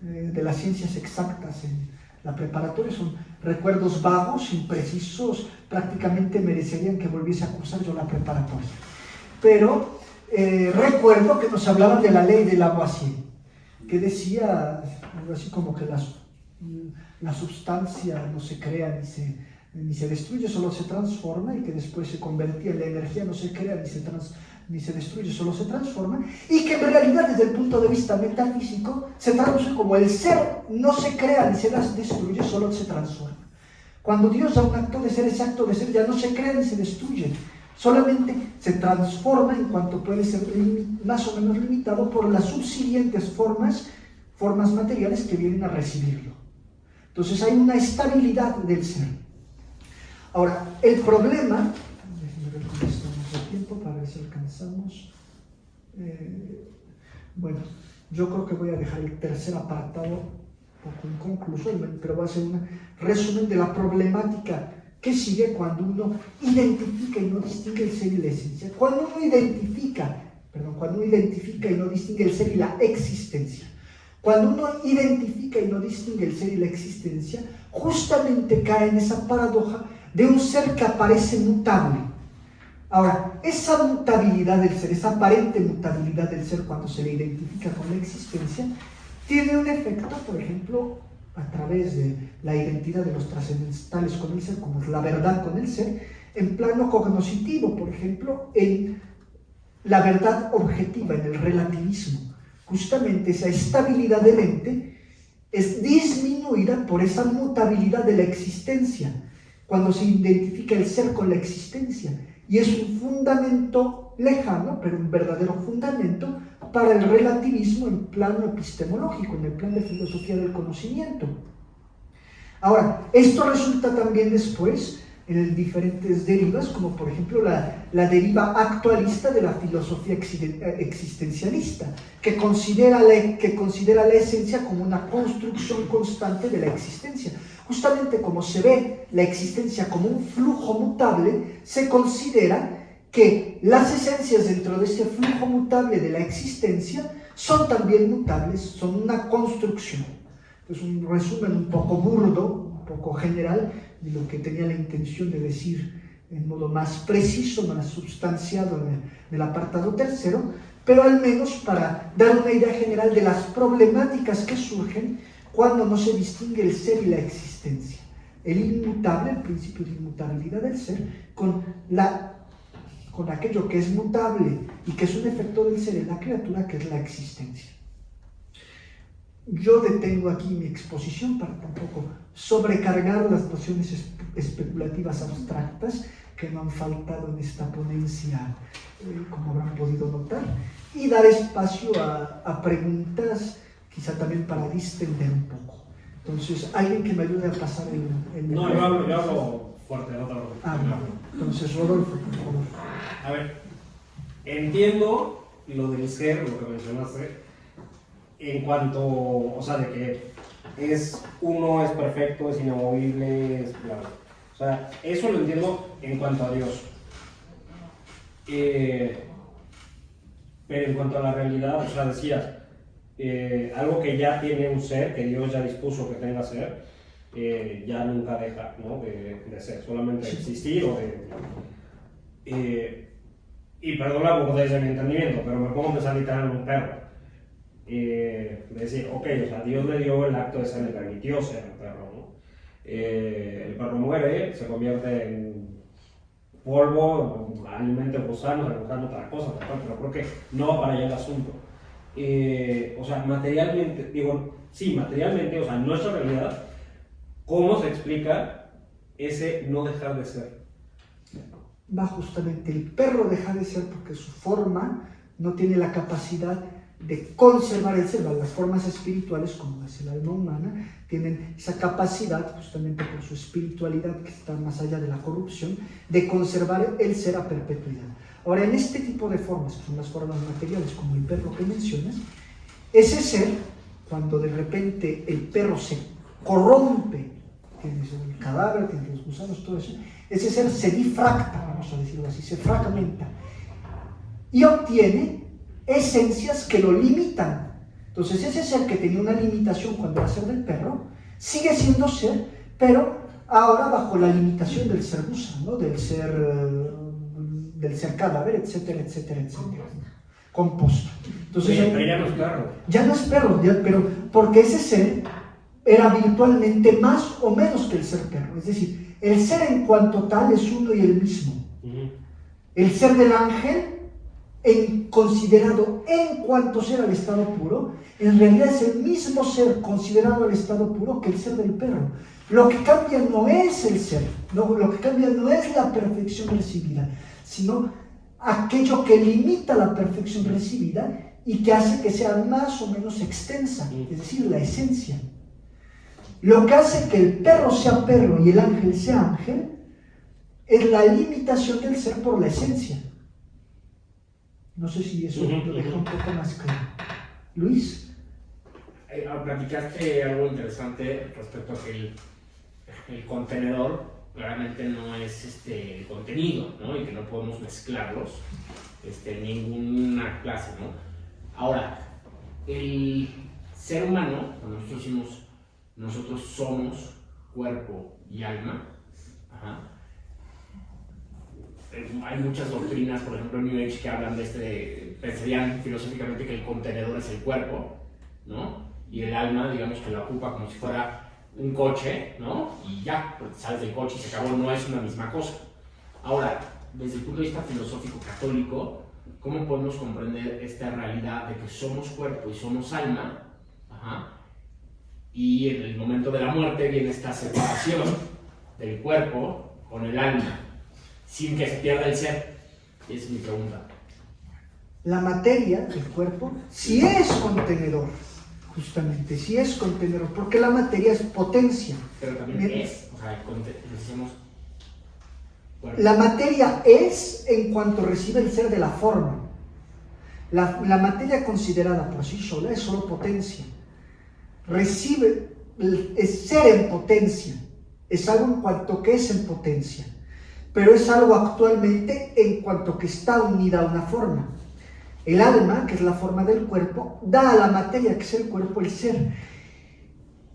S1: de las ciencias exactas en la preparatoria son recuerdos vagos, imprecisos, prácticamente merecerían que volviese a cursar yo la preparatoria. Pero recuerdo que nos hablaban de la ley de Lavoisier, que decía algo así como que la sustancia no se crea ni se destruye, solo se transforma, y que después se convertía en la energía, no se crea ni se destruye, solo se transforma, y que en realidad desde el punto de vista metafísico se traduce como el ser no se crea ni se destruye, solo se transforma. Cuando Dios da un acto de ser, ese acto de ser ya no se crea ni se destruye, solamente se transforma en cuanto puede ser más o menos limitado por las subsiguientes formas materiales que vienen a recibirlo. Entonces hay una estabilidad del ser. Ahora, el problema, déjenme ver cómo estamos de tiempo para ver si alcanzamos. Bueno, yo creo que voy a dejar el tercer apartado un poco inconcluso, pero va a ser un resumen de la problemática que sigue cuando uno identifica y no distingue el ser y la esencia. Cuando uno identifica y no distingue el ser y la existencia. Cuando uno identifica y no distingue el ser y la existencia, justamente cae en esa paradoja de un ser que aparece mutable. Ahora, esa mutabilidad del ser, esa aparente mutabilidad del ser cuando se le identifica con la existencia, tiene un efecto, por ejemplo, a través de la identidad de los trascendentales con el ser, como es la verdad con el ser, en plano cognoscitivo, por ejemplo, en la verdad objetiva, en el relativismo. Justamente esa estabilidad del ente es disminuida por esa mutabilidad de la existencia, cuando se identifica el ser con la existencia, y es un fundamento lejano, pero un verdadero fundamento para el relativismo en plano epistemológico, en el plano de filosofía del conocimiento. Ahora, esto resulta también después en diferentes derivas, como por ejemplo la deriva actualista de la filosofía existencialista, que considera la esencia como una construcción constante de la existencia. Justamente como se ve la existencia como un flujo mutable, se considera que las esencias dentro de ese flujo mutable de la existencia son también mutables, son una construcción. Es un resumen un poco burdo, un poco general, de lo que tenía la intención de decir en modo más preciso, más substanciado en el apartado tercero, pero al menos para dar una idea general de las problemáticas que surgen cuando no se distingue el ser y la existencia. El inmutable, el principio de inmutabilidad del ser, con aquello que es mutable y que es un efecto del ser en la criatura, que es la existencia. Yo detengo aquí mi exposición para tampoco sobrecargar las nociones especulativas abstractas que no han faltado en esta ponencia, como habrán podido notar, y dar espacio a preguntas, quizá también para distender un poco. Entonces, alguien que me ayude a pasar el
S2: No, yo hablo fuerte, no tardo.
S1: Entonces, Rodolfo, por favor.
S2: A ver, entiendo lo del ser, lo que mencionaste, en cuanto, o sea, de que uno es perfecto, es inamovible, es claro. O sea, eso lo entiendo en cuanto a Dios. Pero en cuanto a la realidad, o sea, decías, algo que ya tiene un ser, que Dios ya dispuso que tenga ser, ya nunca deja, ¿no? de ser, solamente de existir o y perdona por desde mi entendimiento, pero me pongo a pensar literal en un perro. Decir, ok, o sea, Dios le dio el acto de ser, le permitió ser un perro, el perro muere, se convierte en polvo, alimenta gusanos, otra cosa, pero creo que no va para allá el asunto. O sea, materialmente, digo, sí, materialmente, o sea, en nuestra realidad, ¿cómo se explica ese no dejar de ser?
S1: Va justamente, el perro deja de ser porque su forma no tiene la capacidad de conservar el ser. Las formas espirituales, como es el alma humana, tienen esa capacidad, justamente por su espiritualidad que está más allá de la corrupción, de conservar el ser a perpetuidad. Ahora, en este tipo de formas, que son las formas materiales, como el perro que mencionas, ese ser, cuando de repente el perro se corrompe, tienes el cadáver, tienes los gusanos, todo eso, ese ser se difracta, vamos a decirlo así, se fragmenta y obtiene esencias que lo limitan. Entonces ese ser que tenía una limitación cuando era ser del perro, sigue siendo ser, pero ahora bajo la limitación del ser gusano, del ser cadáver, etcétera, etcétera, etcétera. Composto. Entonces,
S2: pero ya no es perro.
S1: Ya no es perro, pero porque ese ser era virtualmente más o menos que el ser perro. Es decir, el ser en cuanto tal es uno y el mismo. El ser del ángel, considerado en cuanto ser al estado puro, en realidad es el mismo ser considerado al estado puro que el ser del perro. Lo que cambia no es el ser, lo que cambia no es la perfección recibida, sino aquello que limita la perfección recibida y que hace que sea más o menos extensa, es decir, la esencia. Lo que hace que el perro sea perro y el ángel sea ángel es la limitación del ser por la esencia. No sé si eso lo deja un poco más claro. Luis.
S3: Platicaste algo interesante respecto a que el contenedor claramente no es el contenido, ¿no? Y que no podemos mezclarlos en ninguna clase, ¿no? Ahora, el ser humano, cuando nosotros decimos nosotros somos cuerpo y alma, hay muchas doctrinas, por ejemplo en New Age, que hablan de pensarían filosóficamente que el contenedor es el cuerpo, ¿no? Y el alma, digamos que lo ocupa como si fuera un coche, ¿no? Y ya, pues, sales del coche y se acabó, no es una misma cosa. Ahora, desde el punto de vista filosófico católico, ¿cómo podemos comprender esta realidad de que somos cuerpo y somos alma? Y en el momento de la muerte viene esta separación del cuerpo con el alma, sin que se pierda el ser. Esa es mi pregunta.
S1: La materia del cuerpo sí es contenedor, justamente, sí es contenedor, porque la materia es potencia.
S3: Pero también es, o sea, decimos...
S1: La materia es en cuanto recibe el ser de la forma. La materia considerada por sí sola es solo potencia. Recibe, es ser en potencia, es algo en cuanto que es en potencia, pero es algo actualmente en cuanto que está unida a una forma. El alma, que es la forma del cuerpo, da a la materia, que es el cuerpo, el ser.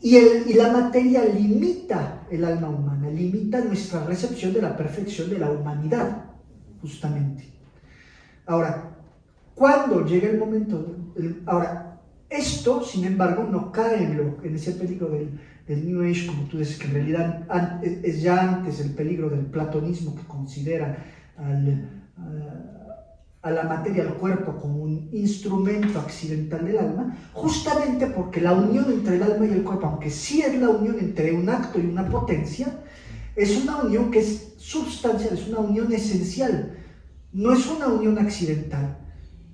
S1: Y la materia limita el alma humana, limita nuestra recepción de la perfección de la humanidad, justamente. Ahora, cuando llega el momento... Esto, sin embargo, no cae en ese peligro del New Age, como tú dices, que en realidad es ya antes el peligro del platonismo, que considera a la materia, al cuerpo, como un instrumento accidental del alma, justamente porque la unión entre el alma y el cuerpo, aunque sí es la unión entre un acto y una potencia, es una unión que es sustancial, es una unión esencial, no es una unión accidental.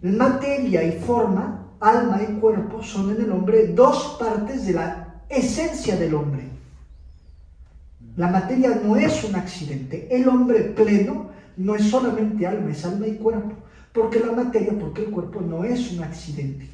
S1: Materia y forma, alma y cuerpo, son en el hombre dos partes de la esencia del hombre. La materia no es un accidente. El hombre pleno no es solamente alma, es alma y cuerpo. Porque la materia, porque el cuerpo no es un accidente.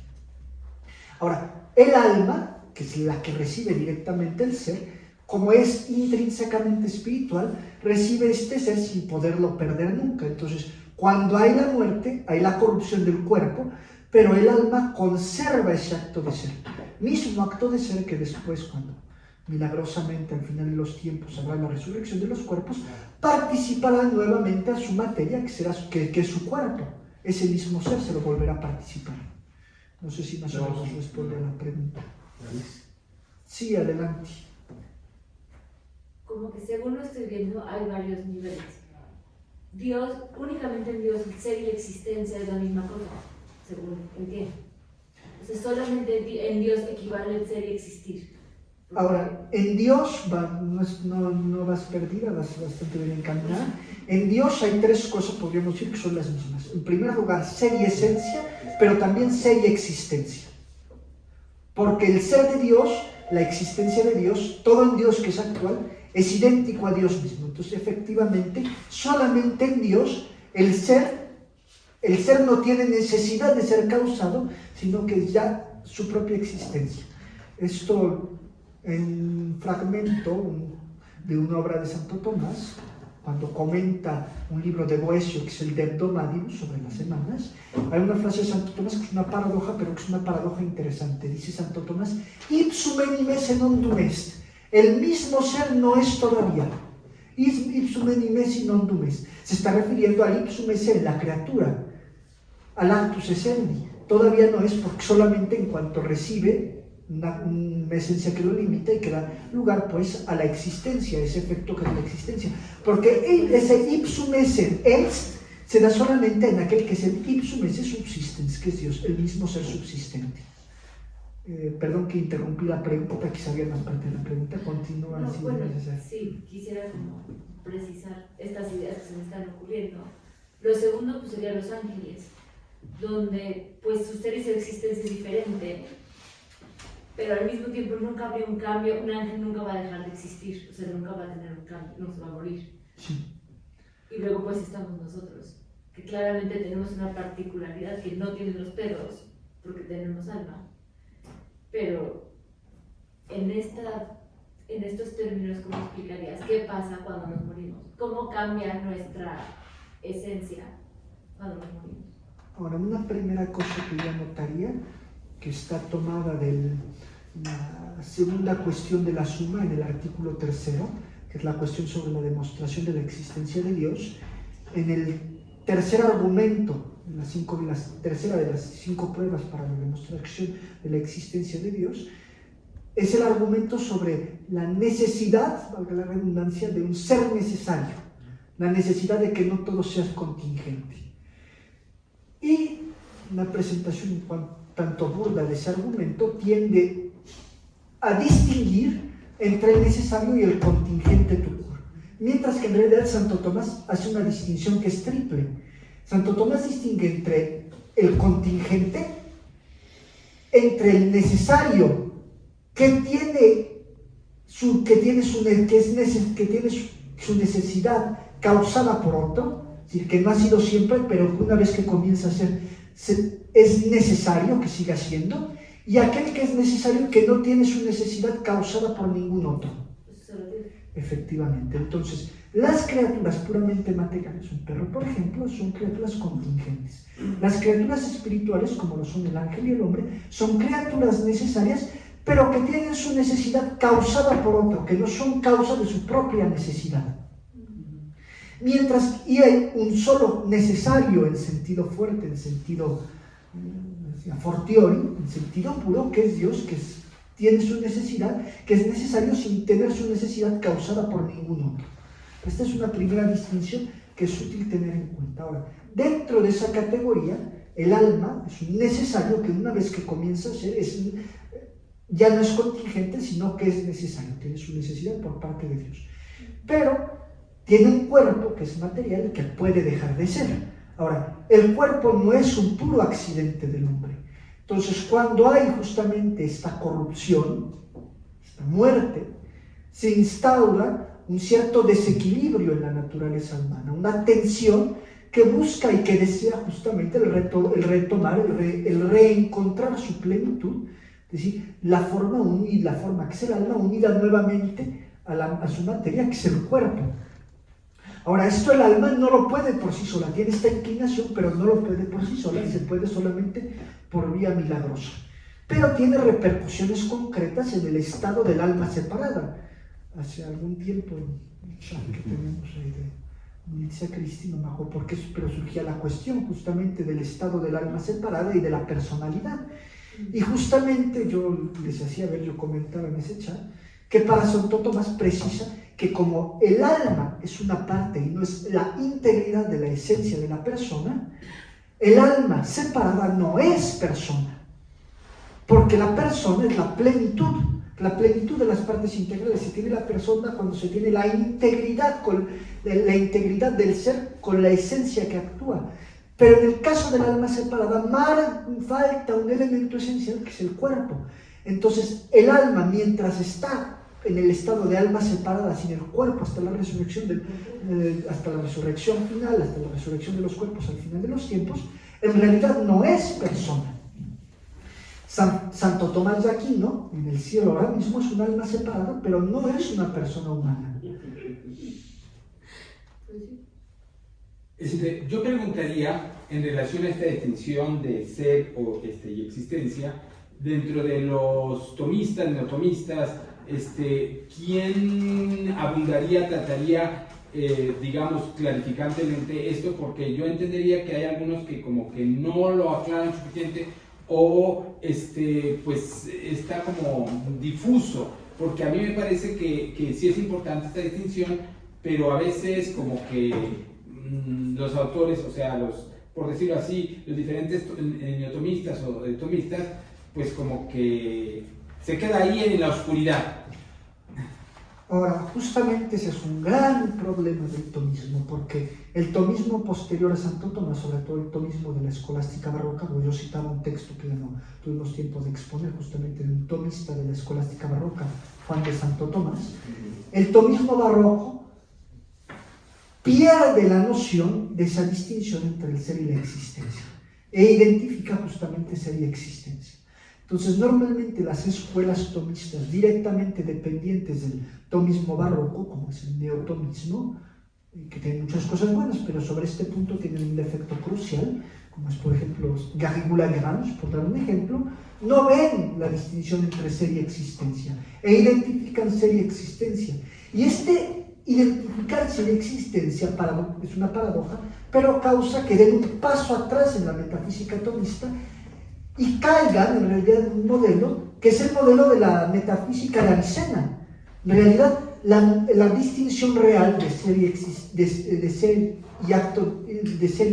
S1: Ahora, el alma, que es la que recibe directamente el ser, como es intrínsecamente espiritual, recibe este ser sin poderlo perder nunca. Entonces, cuando hay la muerte, hay la corrupción del cuerpo, pero el alma conserva ese acto de ser. Mismo acto de ser que después, cuando milagrosamente al final de los tiempos habrá la resurrección de los cuerpos, participará nuevamente a su materia, que es su cuerpo. Ese mismo ser se lo volverá a participar. No sé si más o menos responde a la pregunta. Sí, adelante.
S4: como que según lo estoy viendo, hay varios niveles. Dios, únicamente en Dios, el ser y la existencia es la misma cosa, según entiendo. O sea, solamente en Dios equivale el ser y existir.
S1: Ahora, en Dios, no vas perdida, vas bastante bien encaminada. En Dios hay tres cosas, podríamos decir, que son las mismas. En primer lugar, ser y esencia, pero también ser y existencia. Porque el ser de Dios, la existencia de Dios, todo en Dios que es actual, es idéntico a Dios mismo. Entonces, efectivamente, solamente en Dios el ser no tiene necesidad de ser causado, sino que es ya su propia existencia. Esto en un fragmento de una obra de Santo Tomás, cuando comenta un libro de Boecio, que es el De Hebdomadibus, sobre las semanas, hay una frase de Santo Tomás que es una paradoja, pero que es una paradoja interesante. Dice Santo Tomás: ipsum enim esse non dum est. El mismo ser no es todavía. Ipsum enim esse non dum est. Se está refiriendo al ipsum esse, la criatura, al actus essendi. Todavía no es, porque solamente en cuanto recibe una esencia que lo limita y que da lugar pues a la existencia, ese efecto que es la existencia, porque ese ipsum esse est se da solamente en aquel que es el ipsum esse subsistens, que es Dios, el mismo ser subsistente. Perdón que interrumpí la pregunta, quizá había más parte de la pregunta, continúa.
S4: No,
S1: si
S4: bueno,
S1: es necesario.
S4: sí, quisiera como precisar estas ideas que se me están ocurriendo. Lo segundo pues serían los ángeles, donde pues su ser y su existencia es diferente, pero al mismo tiempo nunca habría un cambio. Un ángel nunca va a dejar de existir, o sea, nunca va a tener un cambio, no se va a morir.
S1: Sí.
S4: Y luego pues estamos nosotros, que claramente tenemos una particularidad que no tienen los perros, porque tenemos alma. Pero en estos términos, ¿cómo explicarías qué pasa cuando nos morimos? ¿Cómo cambia nuestra esencia cuando nos morimos?
S1: Ahora, una primera cosa que yo notaría, que está tomada de la segunda cuestión de la suma en el artículo 3, que es la cuestión sobre la demostración de la existencia de Dios. En el tercer argumento, la tercera de las 5 pruebas para la demostración de la existencia de Dios, es el argumento sobre la necesidad, valga la redundancia, de un ser necesario, la necesidad de que no todo sea contingente. Y una presentación tanto burda de ese argumento tiende a distinguir entre el necesario y el contingente tucur, mientras que en realidad Santo Tomás hace una distinción que es triple. Santo Tomás distingue entre el contingente, entre el necesario que tiene su necesidad causada por otro, es decir, que no ha sido siempre, pero que una vez que comienza a ser, es necesario que siga siendo, y aquel que es necesario y que no tiene su necesidad causada por ningún otro. Efectivamente. Entonces, las criaturas puramente materiales, un perro por ejemplo, son criaturas contingentes. Las criaturas espirituales, como lo son el ángel y el hombre, son criaturas necesarias, pero que tienen su necesidad causada por otro, que no son causa de su propia necesidad. Mientras y hay un solo necesario en sentido fuerte, en sentido fortiori, en sentido puro, que es Dios, tiene su necesidad, que es necesario sin tener su necesidad causada por ningún otro. Esta es una primera distinción que es útil tener en cuenta. Ahora, dentro de esa categoría, el alma es un necesario que una vez que comienza a ser, ya no es contingente, sino que es necesario, tiene su necesidad por parte de Dios. Pero tiene un cuerpo que es material y que puede dejar de ser. Ahora, el cuerpo no es un puro accidente del hombre. Entonces, cuando hay justamente esta corrupción, esta muerte, se instaura un cierto desequilibrio en la naturaleza humana, una tensión que busca y que desea justamente el retomar, el reencontrar su plenitud, es decir, la forma unida, la forma que es el alma unida nuevamente a su materia, que es el cuerpo. Ahora, esto el alma no lo puede por sí sola, tiene esta inclinación, pero no lo puede por sí sola y se puede solamente por vía milagrosa. Pero tiene repercusiones concretas en el estado del alma separada. Hace algún tiempo, en el chat que tenemos ahí de Milicia Cristi, no me acuerdo por qué, pero surgía la cuestión justamente del estado del alma separada y de la personalidad. Y justamente yo les hacía ver, yo comentaba en ese chat, que para Santo Tomás precisa que como el alma es una parte y no es la integridad de la esencia de la persona, el alma separada no es persona, porque la persona es la plenitud de las partes integrales. Se tiene la persona cuando se tiene la integridad del ser con la esencia que actúa. Pero en el caso del alma separada, falta un elemento esencial que es el cuerpo. Entonces, el alma, mientras está en el estado de alma separada, sin el cuerpo, hasta la resurrección final, hasta la resurrección de los cuerpos al final de los tiempos, en realidad no es persona. Santo Tomás de Aquino, en el cielo ahora mismo, es un alma separada, pero no es una persona humana.
S5: Yo preguntaría, en relación a esta distinción de ser y existencia, dentro de los tomistas, neotomistas, ¿quién abundaría, trataría, digamos, clarificantemente esto? Porque yo entendería que hay algunos que como que no lo aclaran suficiente, o pues está como difuso, porque a mí me parece que sí es importante esta distinción, pero a veces como que los autores, o sea, por decirlo así, los diferentes neotomistas o tomistas, pues como que se queda ahí en la oscuridad.
S1: Ahora, justamente ese es un gran problema del tomismo, porque el tomismo posterior a Santo Tomás, sobre todo el tomismo de la escolástica barroca, yo citaba un texto que ya no tuvimos tiempo de exponer, justamente de un tomista de la escolástica barroca, Juan de Santo Tomás, el tomismo barroco pierde la noción de esa distinción entre el ser y la existencia, e identifica justamente ser y existencia. Entonces, normalmente las escuelas tomistas directamente dependientes del tomismo barroco, como es el neotomismo, que tiene muchas cosas buenas, pero sobre este punto tienen un defecto crucial, como es, por ejemplo, Garrigou-Lagrange, por dar un ejemplo, no ven la distinción entre ser y existencia, e identifican ser y existencia. Y identificar ser y existencia es una paradoja, pero causa que den un paso atrás en la metafísica tomista y caigan en realidad en un modelo que es el modelo de la metafísica de Avicena. En realidad, la distinción real de ser y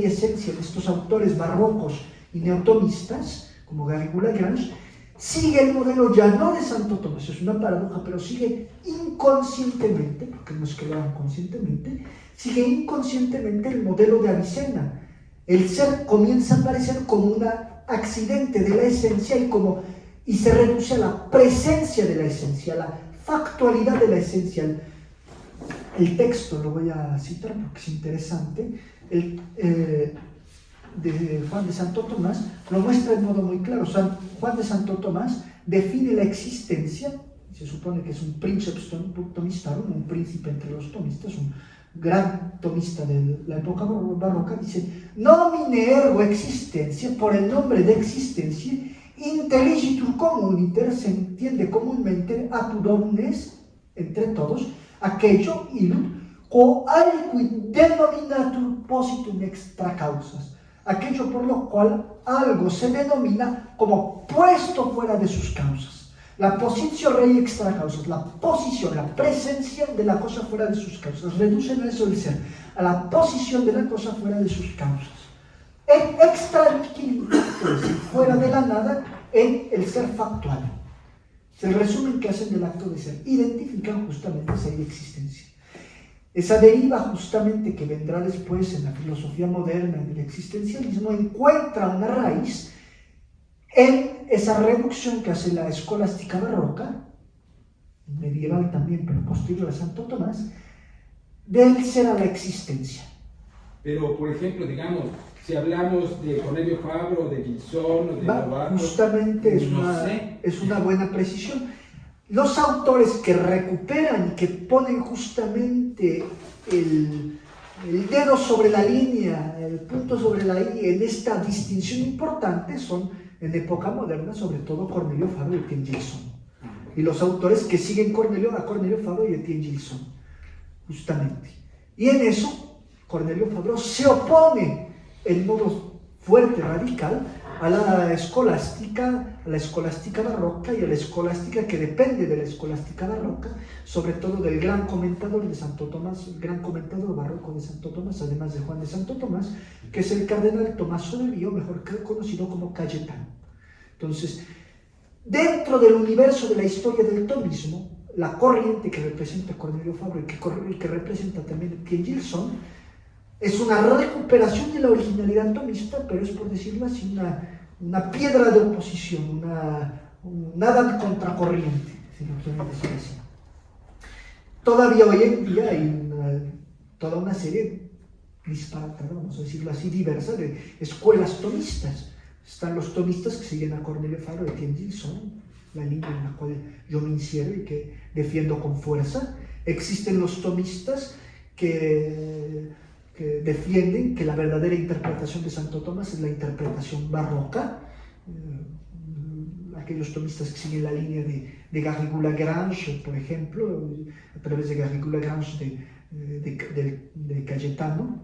S1: esencia de estos autores barrocos y neotomistas, como Garrigou-Lagrange, sigue el modelo ya no de Santo Tomás, es una paradoja, pero sigue inconscientemente, porque no es que lo hagan conscientemente, sigue inconscientemente el modelo de Avicena. El ser comienza a aparecer como un accidente de la esencia y se reduce a la presencia de la esencia, a la factualidad de la esencia. El texto lo voy a citar porque es interesante, de Juan de Santo Tomás lo muestra de modo muy claro. Juan de Santo Tomás define la existencia, se supone que es un princeps tomistarum, un príncipe entre los tomistas, un gran tomista de la época barroca, dice: nomine ergo existencia, por el nombre de existencia, intelligitur communiter, se entiende comúnmente apud omnes, entre todos, aquello illud quo aliquid denominatur positum extra causas, aquello por lo cual algo se denomina como puesto fuera de sus causas. La posición rey extra causas, la posición, la presencia de la cosa fuera de sus causas, reducen a eso el ser, a la posición de la cosa fuera de sus causas. Extra liquidez, fuera de la nada, en el ser factual. Se resumen que hacen del acto de ser, identifican justamente ser y existencia. Esa deriva justamente que vendrá después en la filosofía moderna, en el existencialismo, encuentra una raíz en esa reducción que hace la escolástica barroca, medieval también, pero posterior a Santo Tomás, del ser a la existencia.
S5: Pero, por ejemplo, digamos, si hablamos de Cornelio Fabro, de Gilson, o de Novato,
S1: justamente es una buena precisión. Los autores que recuperan, que ponen justamente el dedo sobre la línea, el punto sobre la I en esta distinción importante son, en época moderna, sobre todo Cornelio Fabro y Etienne Gilson. Y los autores que siguen a Cornelio Fabro y Etienne Gilson, justamente. Y en eso, Cornelio Fabro se opone en modo fuerte, radical, a la escolástica barroca y a la escolástica que depende de la escolástica barroca, sobre todo del gran comentador de Santo Tomás, el gran comentador barroco de Santo Tomás, además de Juan de Santo Tomás, que es el cardenal Tommaso de Vio, mejor conocido como Cayetano. Entonces, dentro del universo de la historia del tomismo, la corriente que representa Cornelio Fabro y que representa también Pierre Gilson es una recuperación de la originalidad tomista, pero es, por decirlo así, una piedra de oposición, nada contracorriente, si lo quieren decir así. Todavía hoy en día hay toda una serie disparata, vamos a decirlo así, diversa de escuelas tomistas. Están los tomistas que siguen a Cornelio Fabro y Etienne Gilson, la línea en la cual yo me insiero y que defiendo con fuerza. Existen los tomistas que defienden que la verdadera interpretación de Santo Tomás es la interpretación barroca. Aquellos tomistas que siguen la línea de Garrigou-Lagrange, por ejemplo, a través de Garrigou-Lagrange de Cayetano.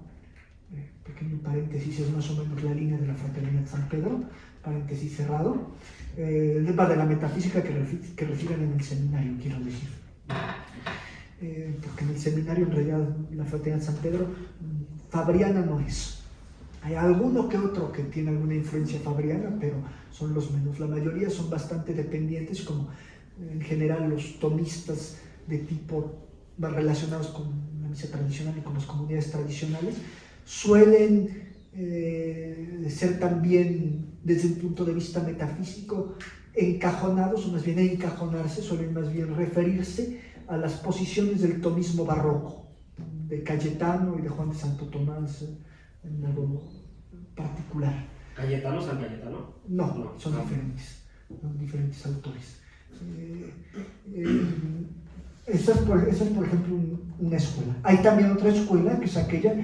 S1: Pequeño paréntesis, es más o menos la línea de la Fraternidad San Pedro, paréntesis cerrado, de la metafísica que reciben en el seminario, quiero decir. Porque en el seminario, en realidad, la Fraternidad San Pedro fabriana no es. Hay alguno que otro que tiene alguna influencia fabriana, pero son los menos. La mayoría son bastante dependientes, como en general los tomistas de tipo relacionados con la misa tradicional y con las comunidades tradicionales, suelen ser también, desde un punto de vista metafísico, encajonados, o más bien encajonarse, suelen más bien referirse a las posiciones del tomismo barroco, de Cayetano y de Juan de Santo Tomás, en algo particular.
S2: ¿Cayetano, San Cayetano?
S1: No, son diferentes autores. Esa es, por ejemplo, una escuela. Hay también otra escuela, que es aquella,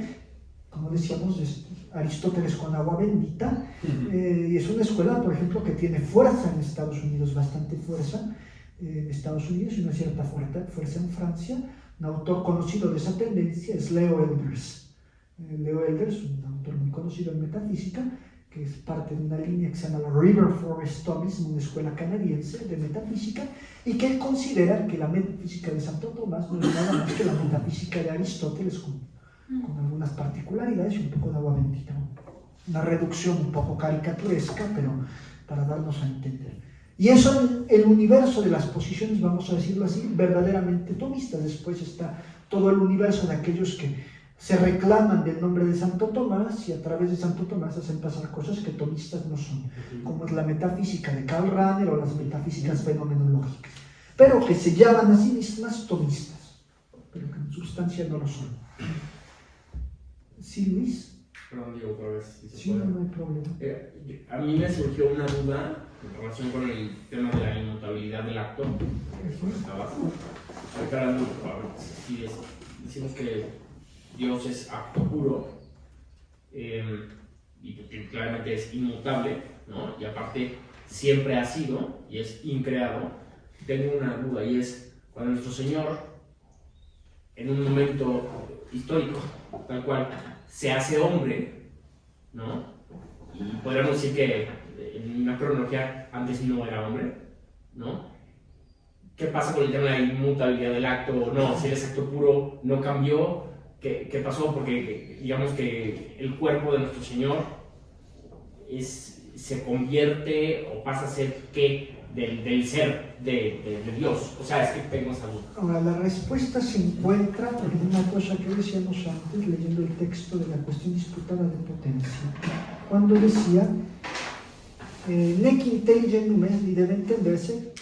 S1: como decíamos, de Aristóteles con agua bendita, y es una escuela, por ejemplo, que tiene fuerza en Estados Unidos, bastante fuerza en Estados Unidos y una cierta fuerza en Francia. Un autor conocido de esa tendencia es Leo Elders. Leo Elders, un autor muy conocido en metafísica, que es parte de una línea que se llama la River Forest Thomism, una escuela canadiense de metafísica, y que considera que la metafísica de Santo Tomás no es nada más que la metafísica de Aristóteles, con algunas particularidades y un poco de agua bendita. Una reducción un poco caricaturesca, pero para darnos a entender. Y eso en el universo de las posiciones, vamos a decirlo así, verdaderamente tomistas. Después está todo el universo de aquellos que se reclaman del nombre de Santo Tomás y a través de Santo Tomás hacen pasar cosas que tomistas no son, como es la metafísica de Karl Rahner o las metafísicas fenomenológicas, pero que se llaman a sí mismas tomistas, pero que en sustancia no lo son. ¿Sí, Luis?
S3: Perdón, digo otra vez. Si
S1: sí, no hay problema.
S3: A mí me surgió una duda en relación con el tema de la inmutabilidad del acto. Si decimos que Dios es acto puro y que claramente es inmutable, ¿no? Y aparte siempre ha sido y es increado. Tengo una duda y es cuando nuestro Señor, en un momento histórico, tal cual, se hace hombre, ¿no? Y podríamos decir que en una cronología antes no era hombre, ¿no? ¿Qué pasa con el tema de la inmutabilidad del acto? No, si eres acto puro, no cambió. ¿Qué pasó? Porque digamos que el cuerpo de nuestro Señor se convierte o pasa a ser ¿qué? Del ser de Dios. O sea, es que tengo esa duda.
S1: Ahora, la respuesta se encuentra en una cosa que decíamos antes, leyendo el texto de la cuestión disputada de potencia, cuando decía nec intelligent y debe entenderse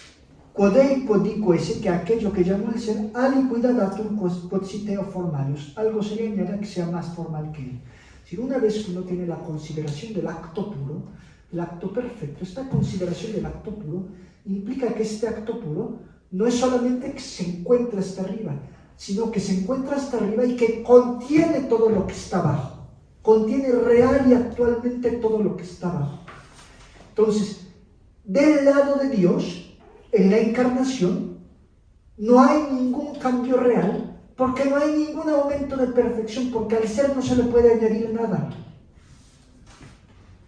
S1: quodei podico esse, que aquello que llamó el ser aliquida datum quod citeo formalius, algo se le añade que sea más formal que él. Si una vez que uno tiene la consideración del acto puro, el acto perfecto, esta consideración del acto puro implica que este acto puro no es solamente que se encuentra hasta arriba, sino que se encuentra hasta arriba y que contiene todo lo que está abajo, contiene real y actualmente todo lo que está abajo. Entonces, del lado de Dios, en la encarnación, no hay ningún cambio real, porque no hay ningún aumento de perfección, porque al ser no se le puede añadir nada.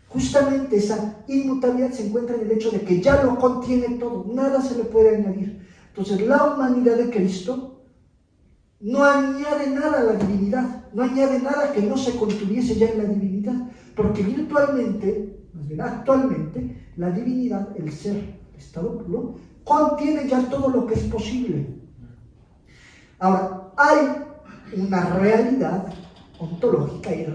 S1: Justamente esa inmutabilidad se encuentra en el hecho de que ya lo contiene todo, nada se le puede añadir. Entonces la humanidad de Cristo no añade nada a la divinidad, no añade nada que no se contuviese ya en la divinidad, porque virtualmente, más bien actualmente, la divinidad, el ser, el estado puro, contiene ya todo lo que es posible. Ahora, hay una realidad ontológica y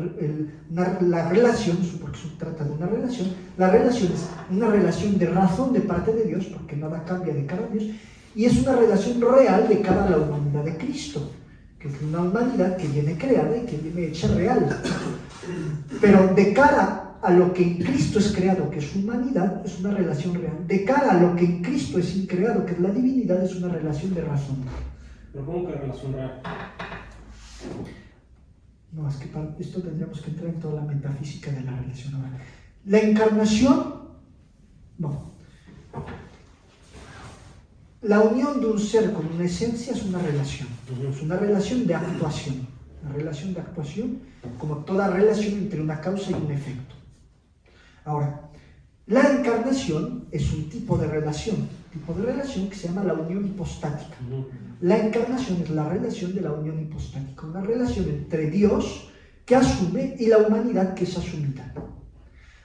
S1: la relación, porque se trata de una relación, la relación es una relación de razón de parte de Dios, porque nada cambia de cara a Dios, y es una relación real de cara a la humanidad de Cristo, que es una humanidad que viene creada y que viene hecha real. Pero de cara a lo que en Cristo es creado, que es humanidad, es una relación real. De cara a lo que en Cristo es increado, que es la divinidad, es una relación de razón.
S2: ¿Pero cómo que relación real?
S1: No, es que para esto tendríamos que entrar en toda la metafísica de la relación. Ahora, la encarnación, no. La unión de un ser con una esencia es una relación de actuación. Una relación de actuación, como toda relación entre una causa y un efecto. Ahora, la encarnación es un tipo de relación que se llama la unión hipostática. La encarnación es la relación de la unión hipostática, una relación entre Dios que asume y la humanidad que es asumida.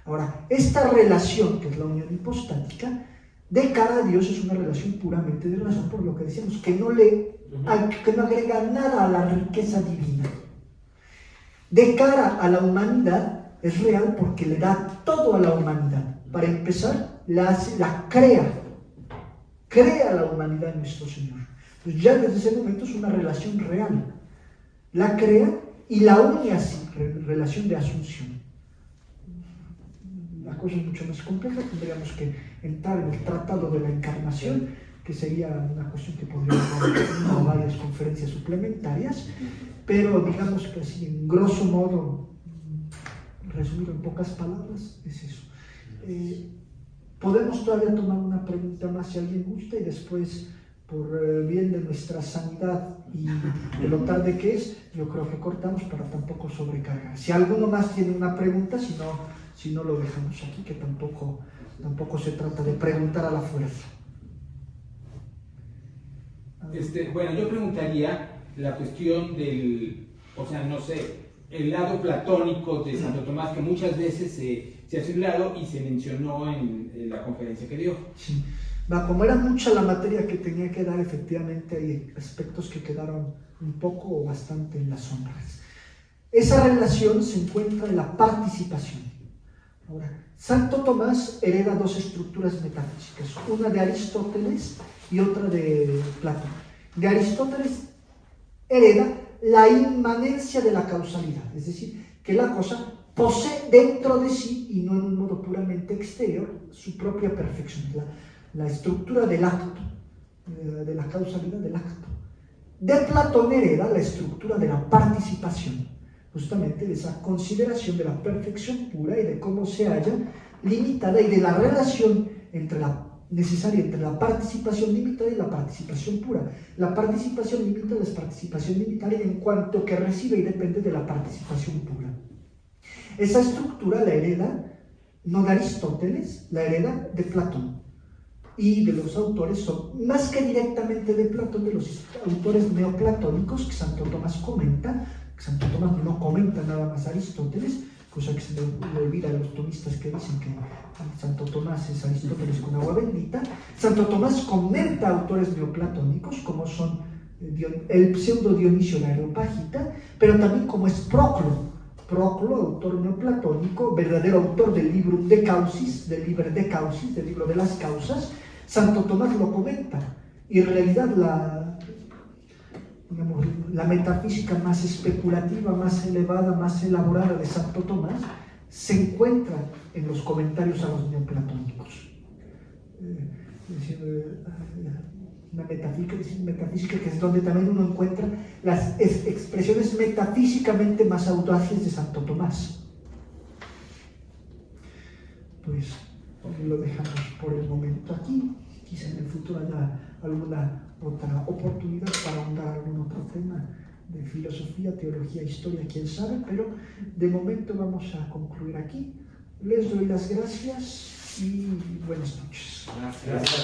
S1: Ahora, esta relación, que es la unión hipostática, de cara a Dios es una relación puramente de razón, por lo que decíamos, que no agrega nada a la riqueza divina. De cara a la humanidad es real porque le da todo a la humanidad. Para empezar, la crea la humanidad en nuestro Señor. Entonces ya desde ese momento es una relación real. La crea y la une así, relación de asunción. La cosa es mucho más compleja, tendríamos que entrar en el tratado de la encarnación, que sería una cuestión que podría dar varias conferencias suplementarias, pero digamos que así, en grosso modo, resumido en pocas palabras, es eso. Podemos todavía tomar una pregunta más si alguien gusta y después, por bien de nuestra sanidad y de lo tarde que es, yo creo que cortamos para tampoco sobrecargar. Si alguno más tiene una pregunta, si no lo dejamos aquí, que tampoco se trata de preguntar a la fuerza.
S5: Bueno, yo preguntaría la cuestión del, o sea, no sé, el lado platónico de Santo Tomás, que muchas veces se hace un lado y se mencionó en la conferencia que dio.
S1: Sí. Como era mucha la materia que tenía que dar, efectivamente hay aspectos que quedaron un poco o bastante en las sombras. Esa relación se encuentra en la participación. Ahora, Santo Tomás hereda dos estructuras metafísicas, una de Aristóteles y otra de Platón. De Aristóteles hereda la inmanencia de la causalidad, es decir, que la cosa posee dentro de sí, y no en un modo puramente exterior, su propia perfección, la estructura del acto, de la causalidad del acto. De Platón hereda la estructura de la participación, justamente de esa consideración de la perfección pura y de cómo se halla limitada y de la relación necesaria entre la participación limitada y la participación pura. La participación limitada es participación limitada en cuanto que recibe y depende de la participación pura. Esa estructura la hereda no de Aristóteles, la hereda de Platón. Y de los autores son, más que directamente de Platón, de los autores neoplatónicos que Santo Tomás comenta. Santo Tomás no comenta nada más a Aristóteles, cosa que se le olvida a los tomistas que dicen que Santo Tomás es Aristóteles con agua bendita. Santo Tomás comenta autores neoplatónicos como son el pseudo Dionisio la Areopágita, pero también como es Proclo, autor neoplatónico, verdadero autor del Librum de Causis, del Liber de Causis, del libro de las causas. Santo Tomás lo comenta, y en realidad la metafísica más especulativa, más elevada, más elaborada de Santo Tomás se encuentra en los comentarios a los neoplatónicos. Una metafísica que es donde también uno encuentra las expresiones metafísicamente más audaces de Santo Tomás. Pues lo dejamos por el momento aquí. Quizá en el futuro haya alguna otra oportunidad para ahondar algún otro tema de filosofía, teología, historia, quién sabe, pero de momento vamos a concluir aquí. Les doy las gracias y buenas noches.
S6: Gracias.